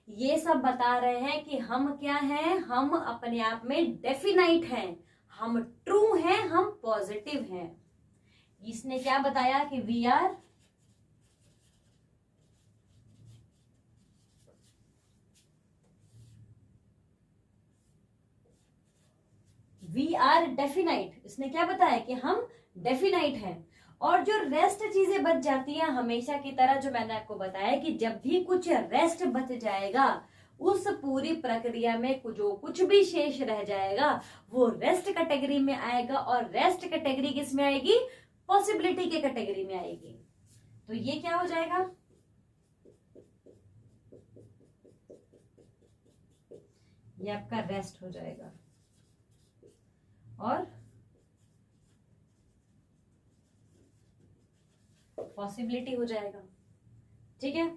ये सब बता रहे हैं कि हम क्या हैं? हम अपने आप में डेफिनाइट हैं, हम ट्रू हैं, हम पॉजिटिव हैं। इसने क्या बताया कि वी आर डेफिनाइट। इसने क्या बताया कि हम डेफिनाइट हैं। और जो रेस्ट चीजें बच जाती हैं, हमेशा की तरह जो मैंने आपको बताया कि जब भी कुछ रेस्ट बच जाएगा उस पूरी प्रक्रिया में जो कुछ भी शेष रह जाएगा वो रेस्ट कैटेगरी में आएगा, और रेस्ट कैटेगरी किस में आएगी? पॉसिबिलिटी के कैटेगरी में आएगी। तो ये क्या हो जाएगा? ये आपका रेस्ट हो जाएगा और पॉसिबिलिटी हो जाएगा। ठीक है,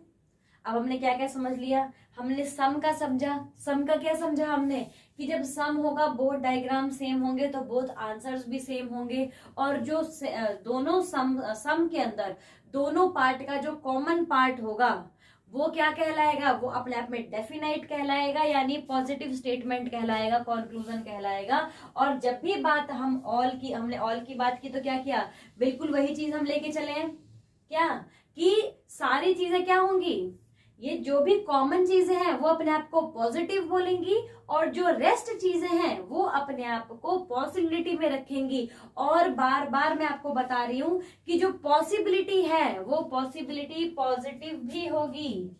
अब हमने क्या क्या समझ लिया? हमने सम का समझा। सम का क्या समझा हमने कि जब सम होगा बोथ डायग्राम सेम होंगे तो बोथ आंसर्स भी सेम होंगे, और जो दोनों सम के अंदर दोनों पार्ट का जो कॉमन पार्ट होगा वो क्या कहलाएगा? वो अपने आप में डेफिनाइट कहलाएगा, यानी पॉजिटिव स्टेटमेंट कहलाएगा, कंक्लूजन कहलाएगा। और जब भी बात हमने ऑल की बात की तो क्या किया? बिल्कुल वही चीज हम लेके चले हैं क्या कि सारी चीजें क्या होंगी? ये जो भी कॉमन चीजें हैं वो अपने आप को पॉजिटिव बोलेंगी, और जो रेस्ट चीजें हैं वो अपने आप को पॉसिबिलिटी में रखेंगी। और बार बार मैं आपको बता रही हूं कि जो पॉसिबिलिटी है वो पॉसिबिलिटी पॉजिटिव भी होगी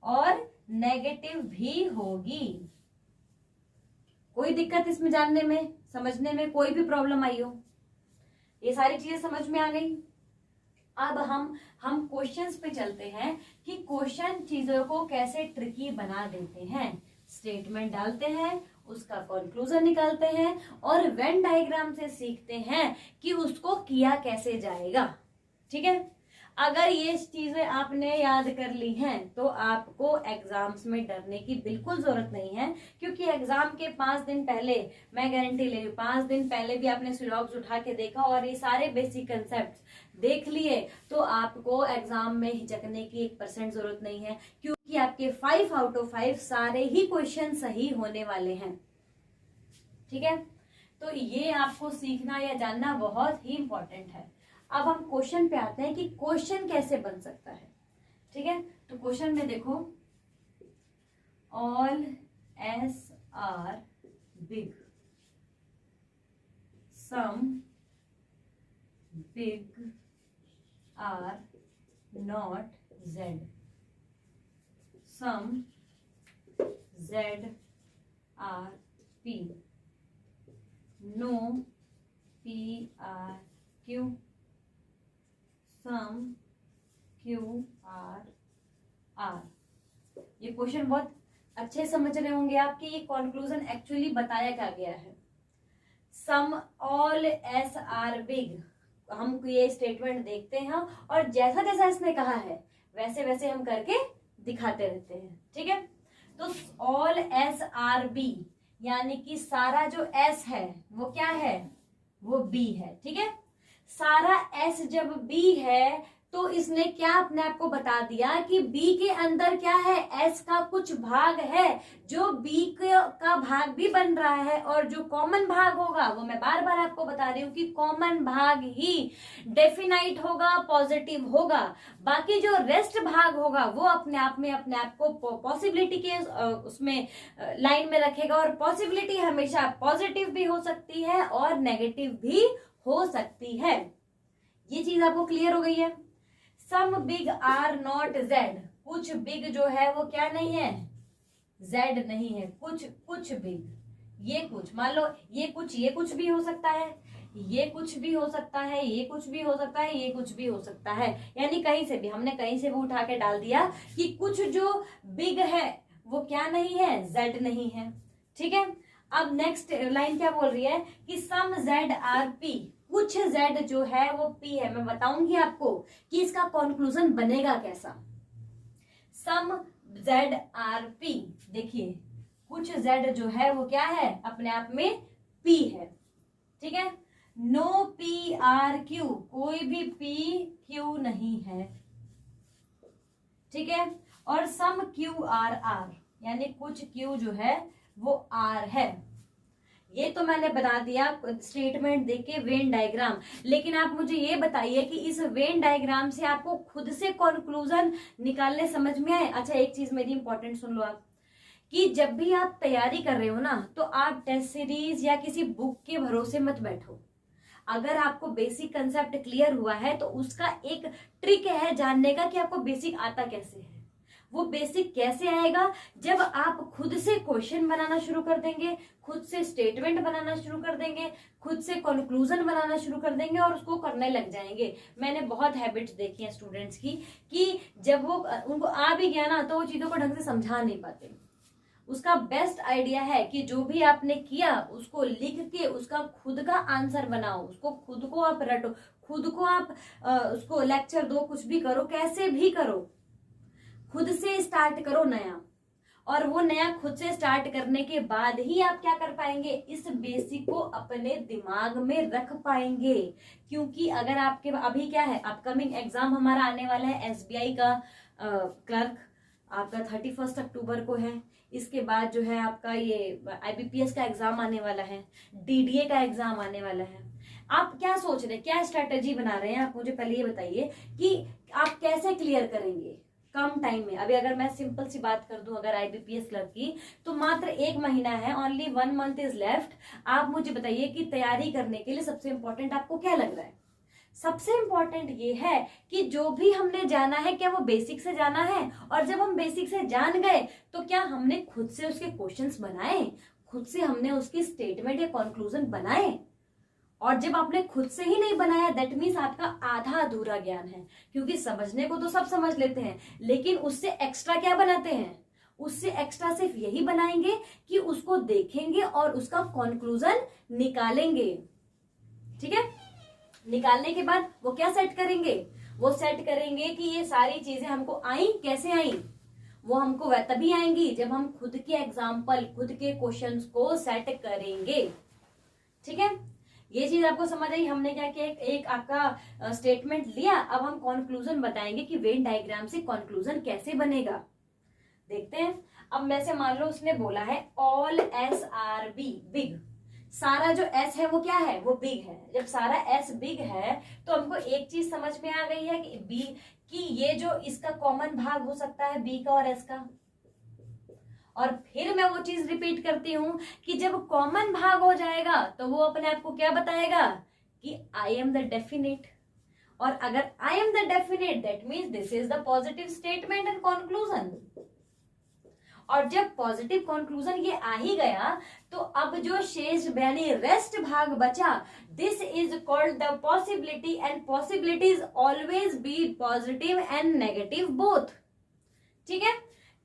और नेगेटिव भी होगी। कोई दिक्कत इसमें जानने में, समझने में कोई भी प्रॉब्लम आई हो? ये सारी चीजें समझ में आ गई। अब हम क्वेश्चंस पे चलते हैं कि क्वेश्चन चीजों को कैसे ट्रिकी बना देते हैं। स्टेटमेंट डालते हैं, उसका कंक्लूजन निकालते हैं, और वेन डायग्राम से सीखते हैं कि उसको किया कैसे जाएगा। ठीक है, अगर ये चीजें आपने याद कर ली हैं तो आपको एग्जाम्स में डरने की बिल्कुल जरूरत नहीं है, क्योंकि एग्जाम के 5 दिन पहले, मैं गारंटी ले रही हूँ, 5 दिन पहले भी आपने सिलॉग्स उठा के देखा और ये सारे बेसिक कंसेप्ट देख लिए, तो आपको एग्जाम में हिचकने की 1% जरूरत नहीं है, क्योंकि आपके 5 आउट ऑफ 5 सारे ही क्वेश्चन सही होने वाले हैं। ठीक है, तो ये आपको सीखना या जानना बहुत ही इंपॉर्टेंट है। अब हम क्वेश्चन पे आते हैं कि क्वेश्चन कैसे बन सकता है। ठीक है, तो क्वेश्चन में देखो, all S are big, some big are not Z, some Z are P, no P are Q, some Q are R. ये क्वेश्चन बहुत अच्छे समझ रहे होंगे आप कि ये कंक्लूजन एक्चुअली बताया क्या गया है। Some all S are big, हम ये स्टेटमेंट देखते हैं और जैसा जैसा इसने कहा है वैसे वैसे हम करके दिखाते रहते हैं। ठीक है, तो ऑल एस आर बी यानी कि सारा जो एस है वो क्या है, वो बी है। ठीक है, सारा एस जब बी है तो इसने क्या अपने आप को बता दिया कि बी के अंदर क्या है, एस का कुछ भाग है जो बी का भाग भी बन रहा है, और जो कॉमन भाग होगा वो मैं बार बार आपको बता रही हूँ कि कॉमन भाग ही डेफिनाइट होगा, पॉजिटिव होगा। बाकी जो रेस्ट भाग होगा वो अपने आप को पॉसिबिलिटी के उसमें लाइन में रखेगा, और पॉसिबिलिटी हमेशा पॉजिटिव भी हो सकती है और नेगेटिव भी हो सकती है। ये चीज आपको क्लियर हो गई है। Some big are not Z, कुछ बिग जो है वो क्या नहीं है, जेड नहीं है। कुछ बिग, ये कुछ, मान लो ये कुछ भी हो सकता है, ये कुछ भी हो सकता है, ये कुछ भी हो सकता है, ये कुछ भी हो सकता है, यानी कहीं से भी, हमने कहीं से भी उठा के डाल दिया कि कुछ जो बिग है वो क्या नहीं है, जेड नहीं है। ठीक है, अब नेक्स्ट लाइन क्या बोल रही है कि सम जेड आर पी, कुछ z जो है वो p है। मैं बताऊंगी आपको कि इसका कंक्लूजन बनेगा कैसा। सम z आर p, देखिए कुछ z जो है वो क्या है, अपने आप में p है। ठीक है, नो p r q, कोई भी p q नहीं है। ठीक है, और सम q r r, यानी कुछ q जो है वो r है। ये तो मैंने बता दिया स्टेटमेंट देके वेन डायग्राम, लेकिन आप मुझे ये बताइए कि इस वेन डायग्राम से आपको खुद से कंक्लूजन निकालने समझ में आए। अच्छा, एक चीज मेरी इंपॉर्टेंट सुन लो आप, कि जब भी आप तैयारी कर रहे हो ना, तो आप टेस्ट सीरीज या किसी बुक के भरोसे मत बैठो। अगर आपको बेसिक कंसेप्ट क्लियर हुआ है तो उसका एक ट्रिक है जानने का कि आपको बेसिक आता कैसे है। वो बेसिक कैसे आएगा, जब आप खुद से क्वेश्चन बनाना शुरू कर देंगे, खुद से स्टेटमेंट बनाना शुरू कर देंगे, खुद से कंक्लूजन बनाना शुरू कर देंगे और उसको करने लग जाएंगे। मैंने बहुत हैबिट्स देखी हैं स्टूडेंट्स की कि जब वो उनको आ भी गया ना तो वो चीजों को ढंग से समझा नहीं पाते। उसका बेस्ट आइडिया है कि जो भी आपने किया उसको लिख के उसका खुद का आंसर बनाओ, उसको खुद को आप रटो, खुद को आप उसको लेक्चर दो, कुछ भी करो, कैसे भी करो, खुद से स्टार्ट करो नया। और वो नया खुद से स्टार्ट करने के बाद ही आप क्या कर पाएंगे, इस बेसिक को अपने दिमाग में रख पाएंगे। क्योंकि अगर आपके अभी क्या है, अपकमिंग एग्जाम हमारा आने वाला है एसबीआई का क्लर्क, आपका 31 अक्टूबर को है। इसके बाद जो है आपका ये आईबीपीएस का एग्जाम आने वाला है, डीडीए का एग्जाम आने वाला है। आप क्या सोच रहे हैं, क्या स्ट्रेटेजी बना रहे हैं, आप मुझे पहले ये बताइए कि आप कैसे क्लियर करेंगे कम टाइम में। अभी अगर मैं सिंपल सी बात कर दूं, अगर आईबीपीएस क्लर्क की, तो मात्र 1 महीना है, ओनली 1 मंथ इज लेफ्ट। आप मुझे बताइए कि तैयारी करने के लिए सबसे इंपॉर्टेंट आपको क्या लग रहा है। सबसे इंपॉर्टेंट ये है कि जो भी हमने जाना है क्या वो बेसिक से जाना है, और जब हम बेसिक से जान गए तो क्या हमने खुद से उसके क्वेश्चंस बनाए, खुद से हमने उसकी स्टेटमेंट या कंक्लूजन बनाए। और जब आपने खुद से ही नहीं बनाया, दैट मीन्स आपका आधा अधूरा ज्ञान है। क्योंकि समझने को तो सब समझ लेते हैं, लेकिन उससे एक्स्ट्रा क्या बनाते हैं, उससे एक्स्ट्रा सिर्फ यही बनाएंगे कि उसको देखेंगे और उसका कंक्लूजन निकालेंगे। ठीक है, निकालने के बाद वो क्या सेट करेंगे, वो सेट करेंगे कि ये सारी चीजें हमको आई, कैसे आई, वो हमको तभी आएंगी जब हम खुद के एग्जाम्पल, खुद के क्वेश्चंस को सेट करेंगे। ठीक है, ये चीज आपको समझ आई। हमने क्या किया, एक आपका स्टेटमेंट लिया, अब हम कंक्लूजन बताएंगे कि वेन डायग्राम से कंक्लूजन कैसे बनेगा। देखते हैं। अब में से मान लो उसने बोला है all S R B big, सारा जो एस है वो क्या है, वो बिग है। जब सारा एस बिग है तो हमको एक चीज समझ में आ गई है कि बी, कि ये जो इसका कॉमन भाग हो सकता है बी का और एस का। और फिर मैं वो चीज रिपीट करती हूं कि जब कॉमन भाग हो जाएगा तो वो अपने आप को क्या बताएगा कि आई एम द डेफिनेट। और अगर I am the definite that means this is the positive statement and conclusion. और जब पॉजिटिव कंक्लूजन ये आ ही गया तो अब जो शेष यानी रेस्ट भाग बचा, this is called the possibility and possibilities always be positive and negative both. ठीक है,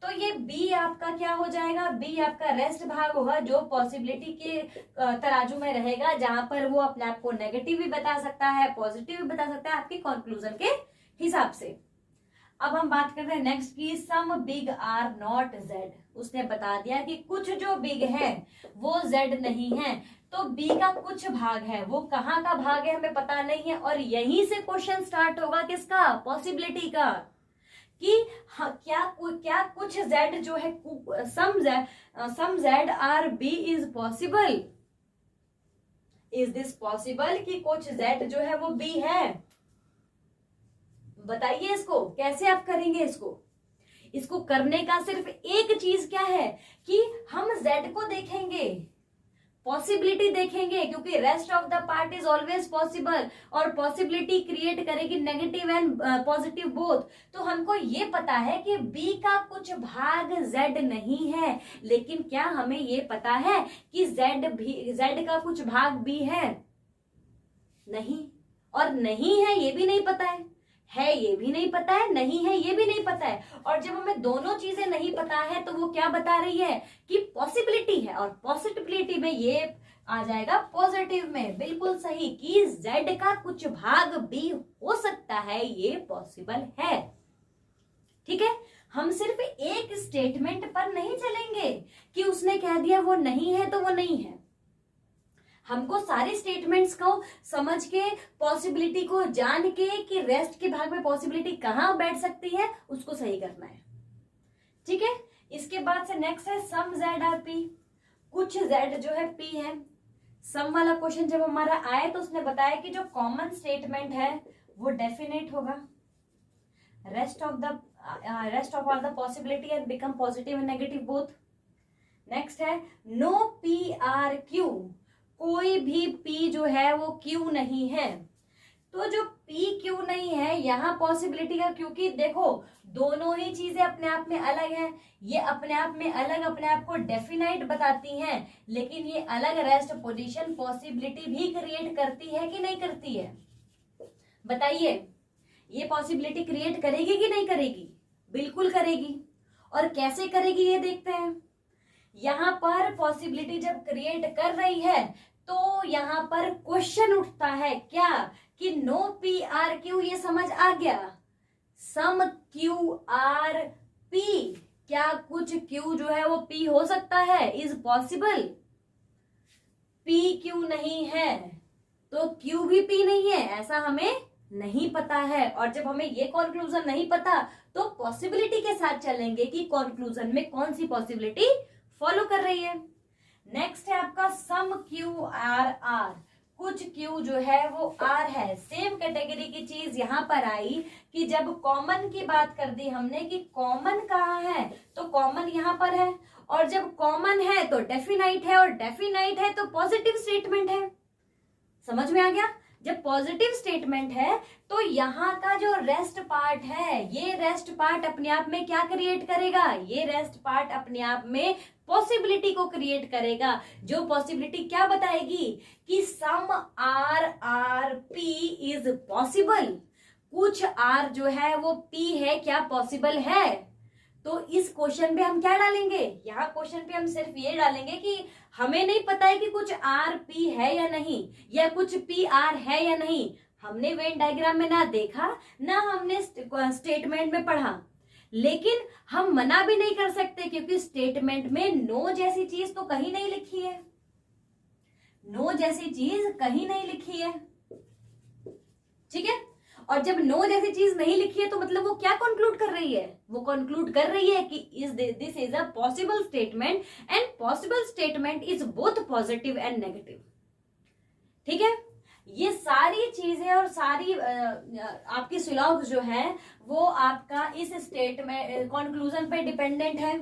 तो ये बी आपका क्या हो जाएगा, बी आपका रेस्ट भाग होगा जो पॉसिबिलिटी के तराजू में रहेगा, जहां पर वो अपने आप को नेगेटिव भी बता सकता है, पॉजिटिव भी बता सकता है आपकी कंक्लूजन के हिसाब से। अब हम बात करते हैं नेक्स्ट की some big are not Z. उसने बता दिया कि कुछ जो बिग है वो जेड नहीं है, तो बी का कुछ भाग है, वो कहाँ का भाग है हमें पता नहीं है। और यहीं से क्वेश्चन स्टार्ट होगा किसका, पॉसिबिलिटी का, कि क्या कुछ जेड जो है, some Z are B is possible, is this possible कि कुछ जेड जो है वो बी है। बताइए इसको कैसे आप करेंगे। इसको करने का सिर्फ एक चीज क्या है कि हम z को देखेंगे, पॉसिबिलिटी देखेंगे, क्योंकि rest of the part is always possible और पॉसिबिलिटी क्रिएट करेगी नेगेटिव एंड पॉजिटिव बोथ। तो हमको ये पता है कि b का कुछ भाग z नहीं है, लेकिन क्या हमें ये पता है कि z का कुछ भाग b है? नहीं, और नहीं है ये भी नहीं पता है ये भी नहीं पता है, नहीं है ये भी नहीं पता है। और जब हमें दोनों चीजें नहीं पता है तो वो क्या बता रही है कि पॉसिबिलिटी है, और पॉसिबिलिटी में ये आ जाएगा पॉजिटिव में। बिल्कुल सही कि z का कुछ भाग भी हो सकता है, ये पॉसिबल है। ठीक है, हम सिर्फ एक स्टेटमेंट पर नहीं चलेंगे कि उसने कह दिया वो नहीं है तो वो नहीं है। हमको सारे स्टेटमेंट्स को समझ के, पॉसिबिलिटी को जान के कि रेस्ट के भाग में पॉसिबिलिटी कहां बैठ सकती है, उसको सही करना है। ठीक है, इसके बाद से नेक्स्ट है सम जेड आर पी। कुछ जेड जो है पी है। सम वाला क्वेश्चन जब हमारा आए तो उसने बताया कि जो कॉमन स्टेटमेंट है वो डेफिनेट होगा, rest of all the possibility and become positive and negative both. Next है नो पी आर क्यू, कोई भी P जो है वो Q नहीं है। तो जो P Q नहीं है यहाँ पॉसिबिलिटी का, क्योंकि देखो दोनों ही चीजें अपने आप में अलग हैं, ये अपने आप में अलग अपने आप को डेफिनाइट बताती हैं, लेकिन ये अलग रेस्ट पोजीशन पॉसिबिलिटी भी क्रिएट करती है कि नहीं करती है? बताइए, ये पॉसिबिलिटी क्रिएट करेगी कि नहीं करेगी? बिल्कुल करेगी। और कैसे करेगी ये देखते हैं। यहाँ पर पॉसिबिलिटी जब क्रिएट कर रही है तो यहाँ पर क्वेश्चन उठता है क्या कि नो पी आर क्यू, ये समझ आ गया, सम क्यू आर पी, क्या कुछ क्यू जो है वो पी हो सकता है, इज पॉसिबल। पी क्यू नहीं है तो क्यू भी पी नहीं है, ऐसा हमें नहीं पता है। और जब हमें ये कंक्लूजन नहीं पता तो पॉसिबिलिटी के साथ चलेंगे कि कंक्लूजन में कौन सी पॉसिबिलिटी फॉलो कर रही है। नेक्स्ट है आपका सम क्यू आर आर, कुछ क्यू जो है वो आर है। सेम कैटेगरी की चीज यहाँ पर आई कि जब कॉमन की बात कर दी हमने कि कॉमन कहाँ है, तो कॉमन यहाँ पर है, और जब कॉमन है तो डेफिनाइट है, और डेफिनाइट है तो पॉजिटिव स्टेटमेंट है। समझ में आ गया? जब पॉजिटिव स्टेटमेंट है तो यहाँ का जो रेस्ट पार्ट है, ये रेस्ट पार्ट अपने आप में क्या क्रिएट करेगा, ये रेस्ट पार्ट अपने आप में पॉसिबिलिटी को क्रिएट करेगा, जो पॉसिबिलिटी क्या बताएगी कि some R are P is possible, कुछ आर जो है वो पी है, क्या पॉसिबल है। तो इस क्वेश्चन पे हम क्या डालेंगे, यहाँ क्वेश्चन पे हम सिर्फ ये डालेंगे कि हमें नहीं पता है कि कुछ आर पी है या नहीं, या कुछ पी आर है या नहीं, हमने वेन डायग्राम में ना देखा, ना हमने स्टेटमेंट में पढ़ा, लेकिन हम मना भी नहीं कर सकते क्योंकि स्टेटमेंट में नो जैसी चीज तो कहीं नहीं लिखी है, नो जैसी चीज कहीं नहीं लिखी है, ठीक है। और जब नो जैसी चीज नहीं लिखी है तो मतलब वो क्या कंक्लूड कर रही है, वो कंक्लूड कर रही है कि this is a possible statement and possible statement is both positive and negative, ठीक है। ये सारी चीजें और सारी आपकी सिलॉग्स जो है वो आपका इस स्टेट में कंक्लूजन पे डिपेंडेंट है।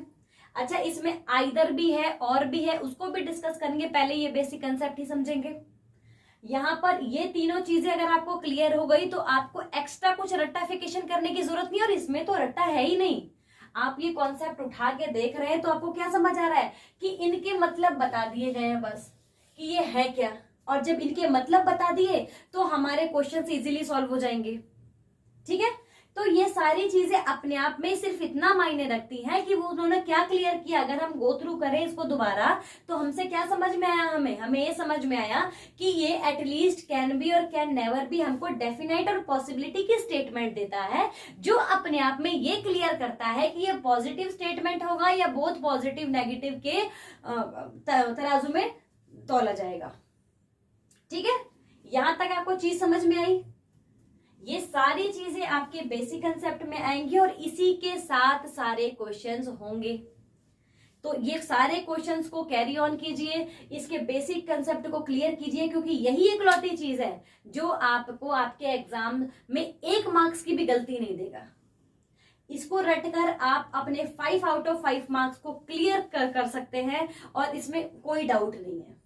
अच्छा, इसमें आइदर भी है और भी है, उसको भी डिस्कस करेंगे, पहले ये बेसिक कंसेप्ट ही समझेंगे। यहाँ पर ये तीनों चीजें अगर आपको क्लियर हो गई तो आपको एक्स्ट्रा कुछ रट्टाफिकेशन करने की जरूरत नहीं, और इसमें तो रट्टा है ही नहीं। आप ये कॉन्सेप्ट उठा के देख रहे हैं तो आपको क्या समझ आ रहा है कि इनके मतलब बता दिए गए हैं बस कि ये है क्या, और जब इनके मतलब बता दिए तो हमारे क्वेश्चंस इजीली सॉल्व हो जाएंगे, ठीक है। तो ये सारी चीजें अपने आप में सिर्फ इतना मायने रखती हैं कि वो उन्होंने क्या क्लियर किया। अगर हम गो थ्रू करें इसको दोबारा तो हमसे क्या समझ में आया, हमें ये समझ में आया कि ये एटलीस्ट, कैन बी और कैन नेवर बी हमको डेफिनेट और पॉसिबिलिटी की स्टेटमेंट देता है, जो अपने आप में ये क्लियर करता है कि ये पॉजिटिव स्टेटमेंट होगा या बोथ पॉजिटिव नेगेटिव के तराजू में तौला जाएगा, ठीक है। यहां तक आपको चीज समझ में आई। ये सारी चीजें आपके बेसिक कंसेप्ट में आएंगी और इसी के साथ सारे क्वेश्चंस होंगे। तो ये सारे क्वेश्चंस को कैरी ऑन कीजिए, इसके बेसिक कंसेप्ट को क्लियर कीजिए, क्योंकि यही इकलौती चीज है जो आपको आपके एग्जाम में 1 मार्क्स की भी गलती नहीं देगा। इसको रटकर आप अपने 5 आउट ऑफ 5 मार्क्स को क्लियर कर सकते हैं और इसमें कोई डाउट नहीं है,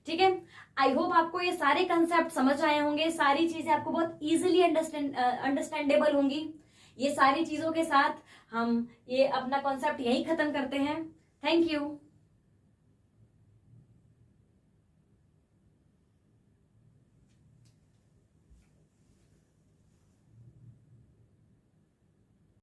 ठीक है। आई होप आपको ये सारे कंसेप्ट समझ आए होंगे, सारी चीजें आपको बहुत इजीली अंडरस्टैंडेबल होंगी। ये सारी चीजों के साथ हम ये अपना कॉन्सेप्ट यही खत्म करते हैं। Thank you.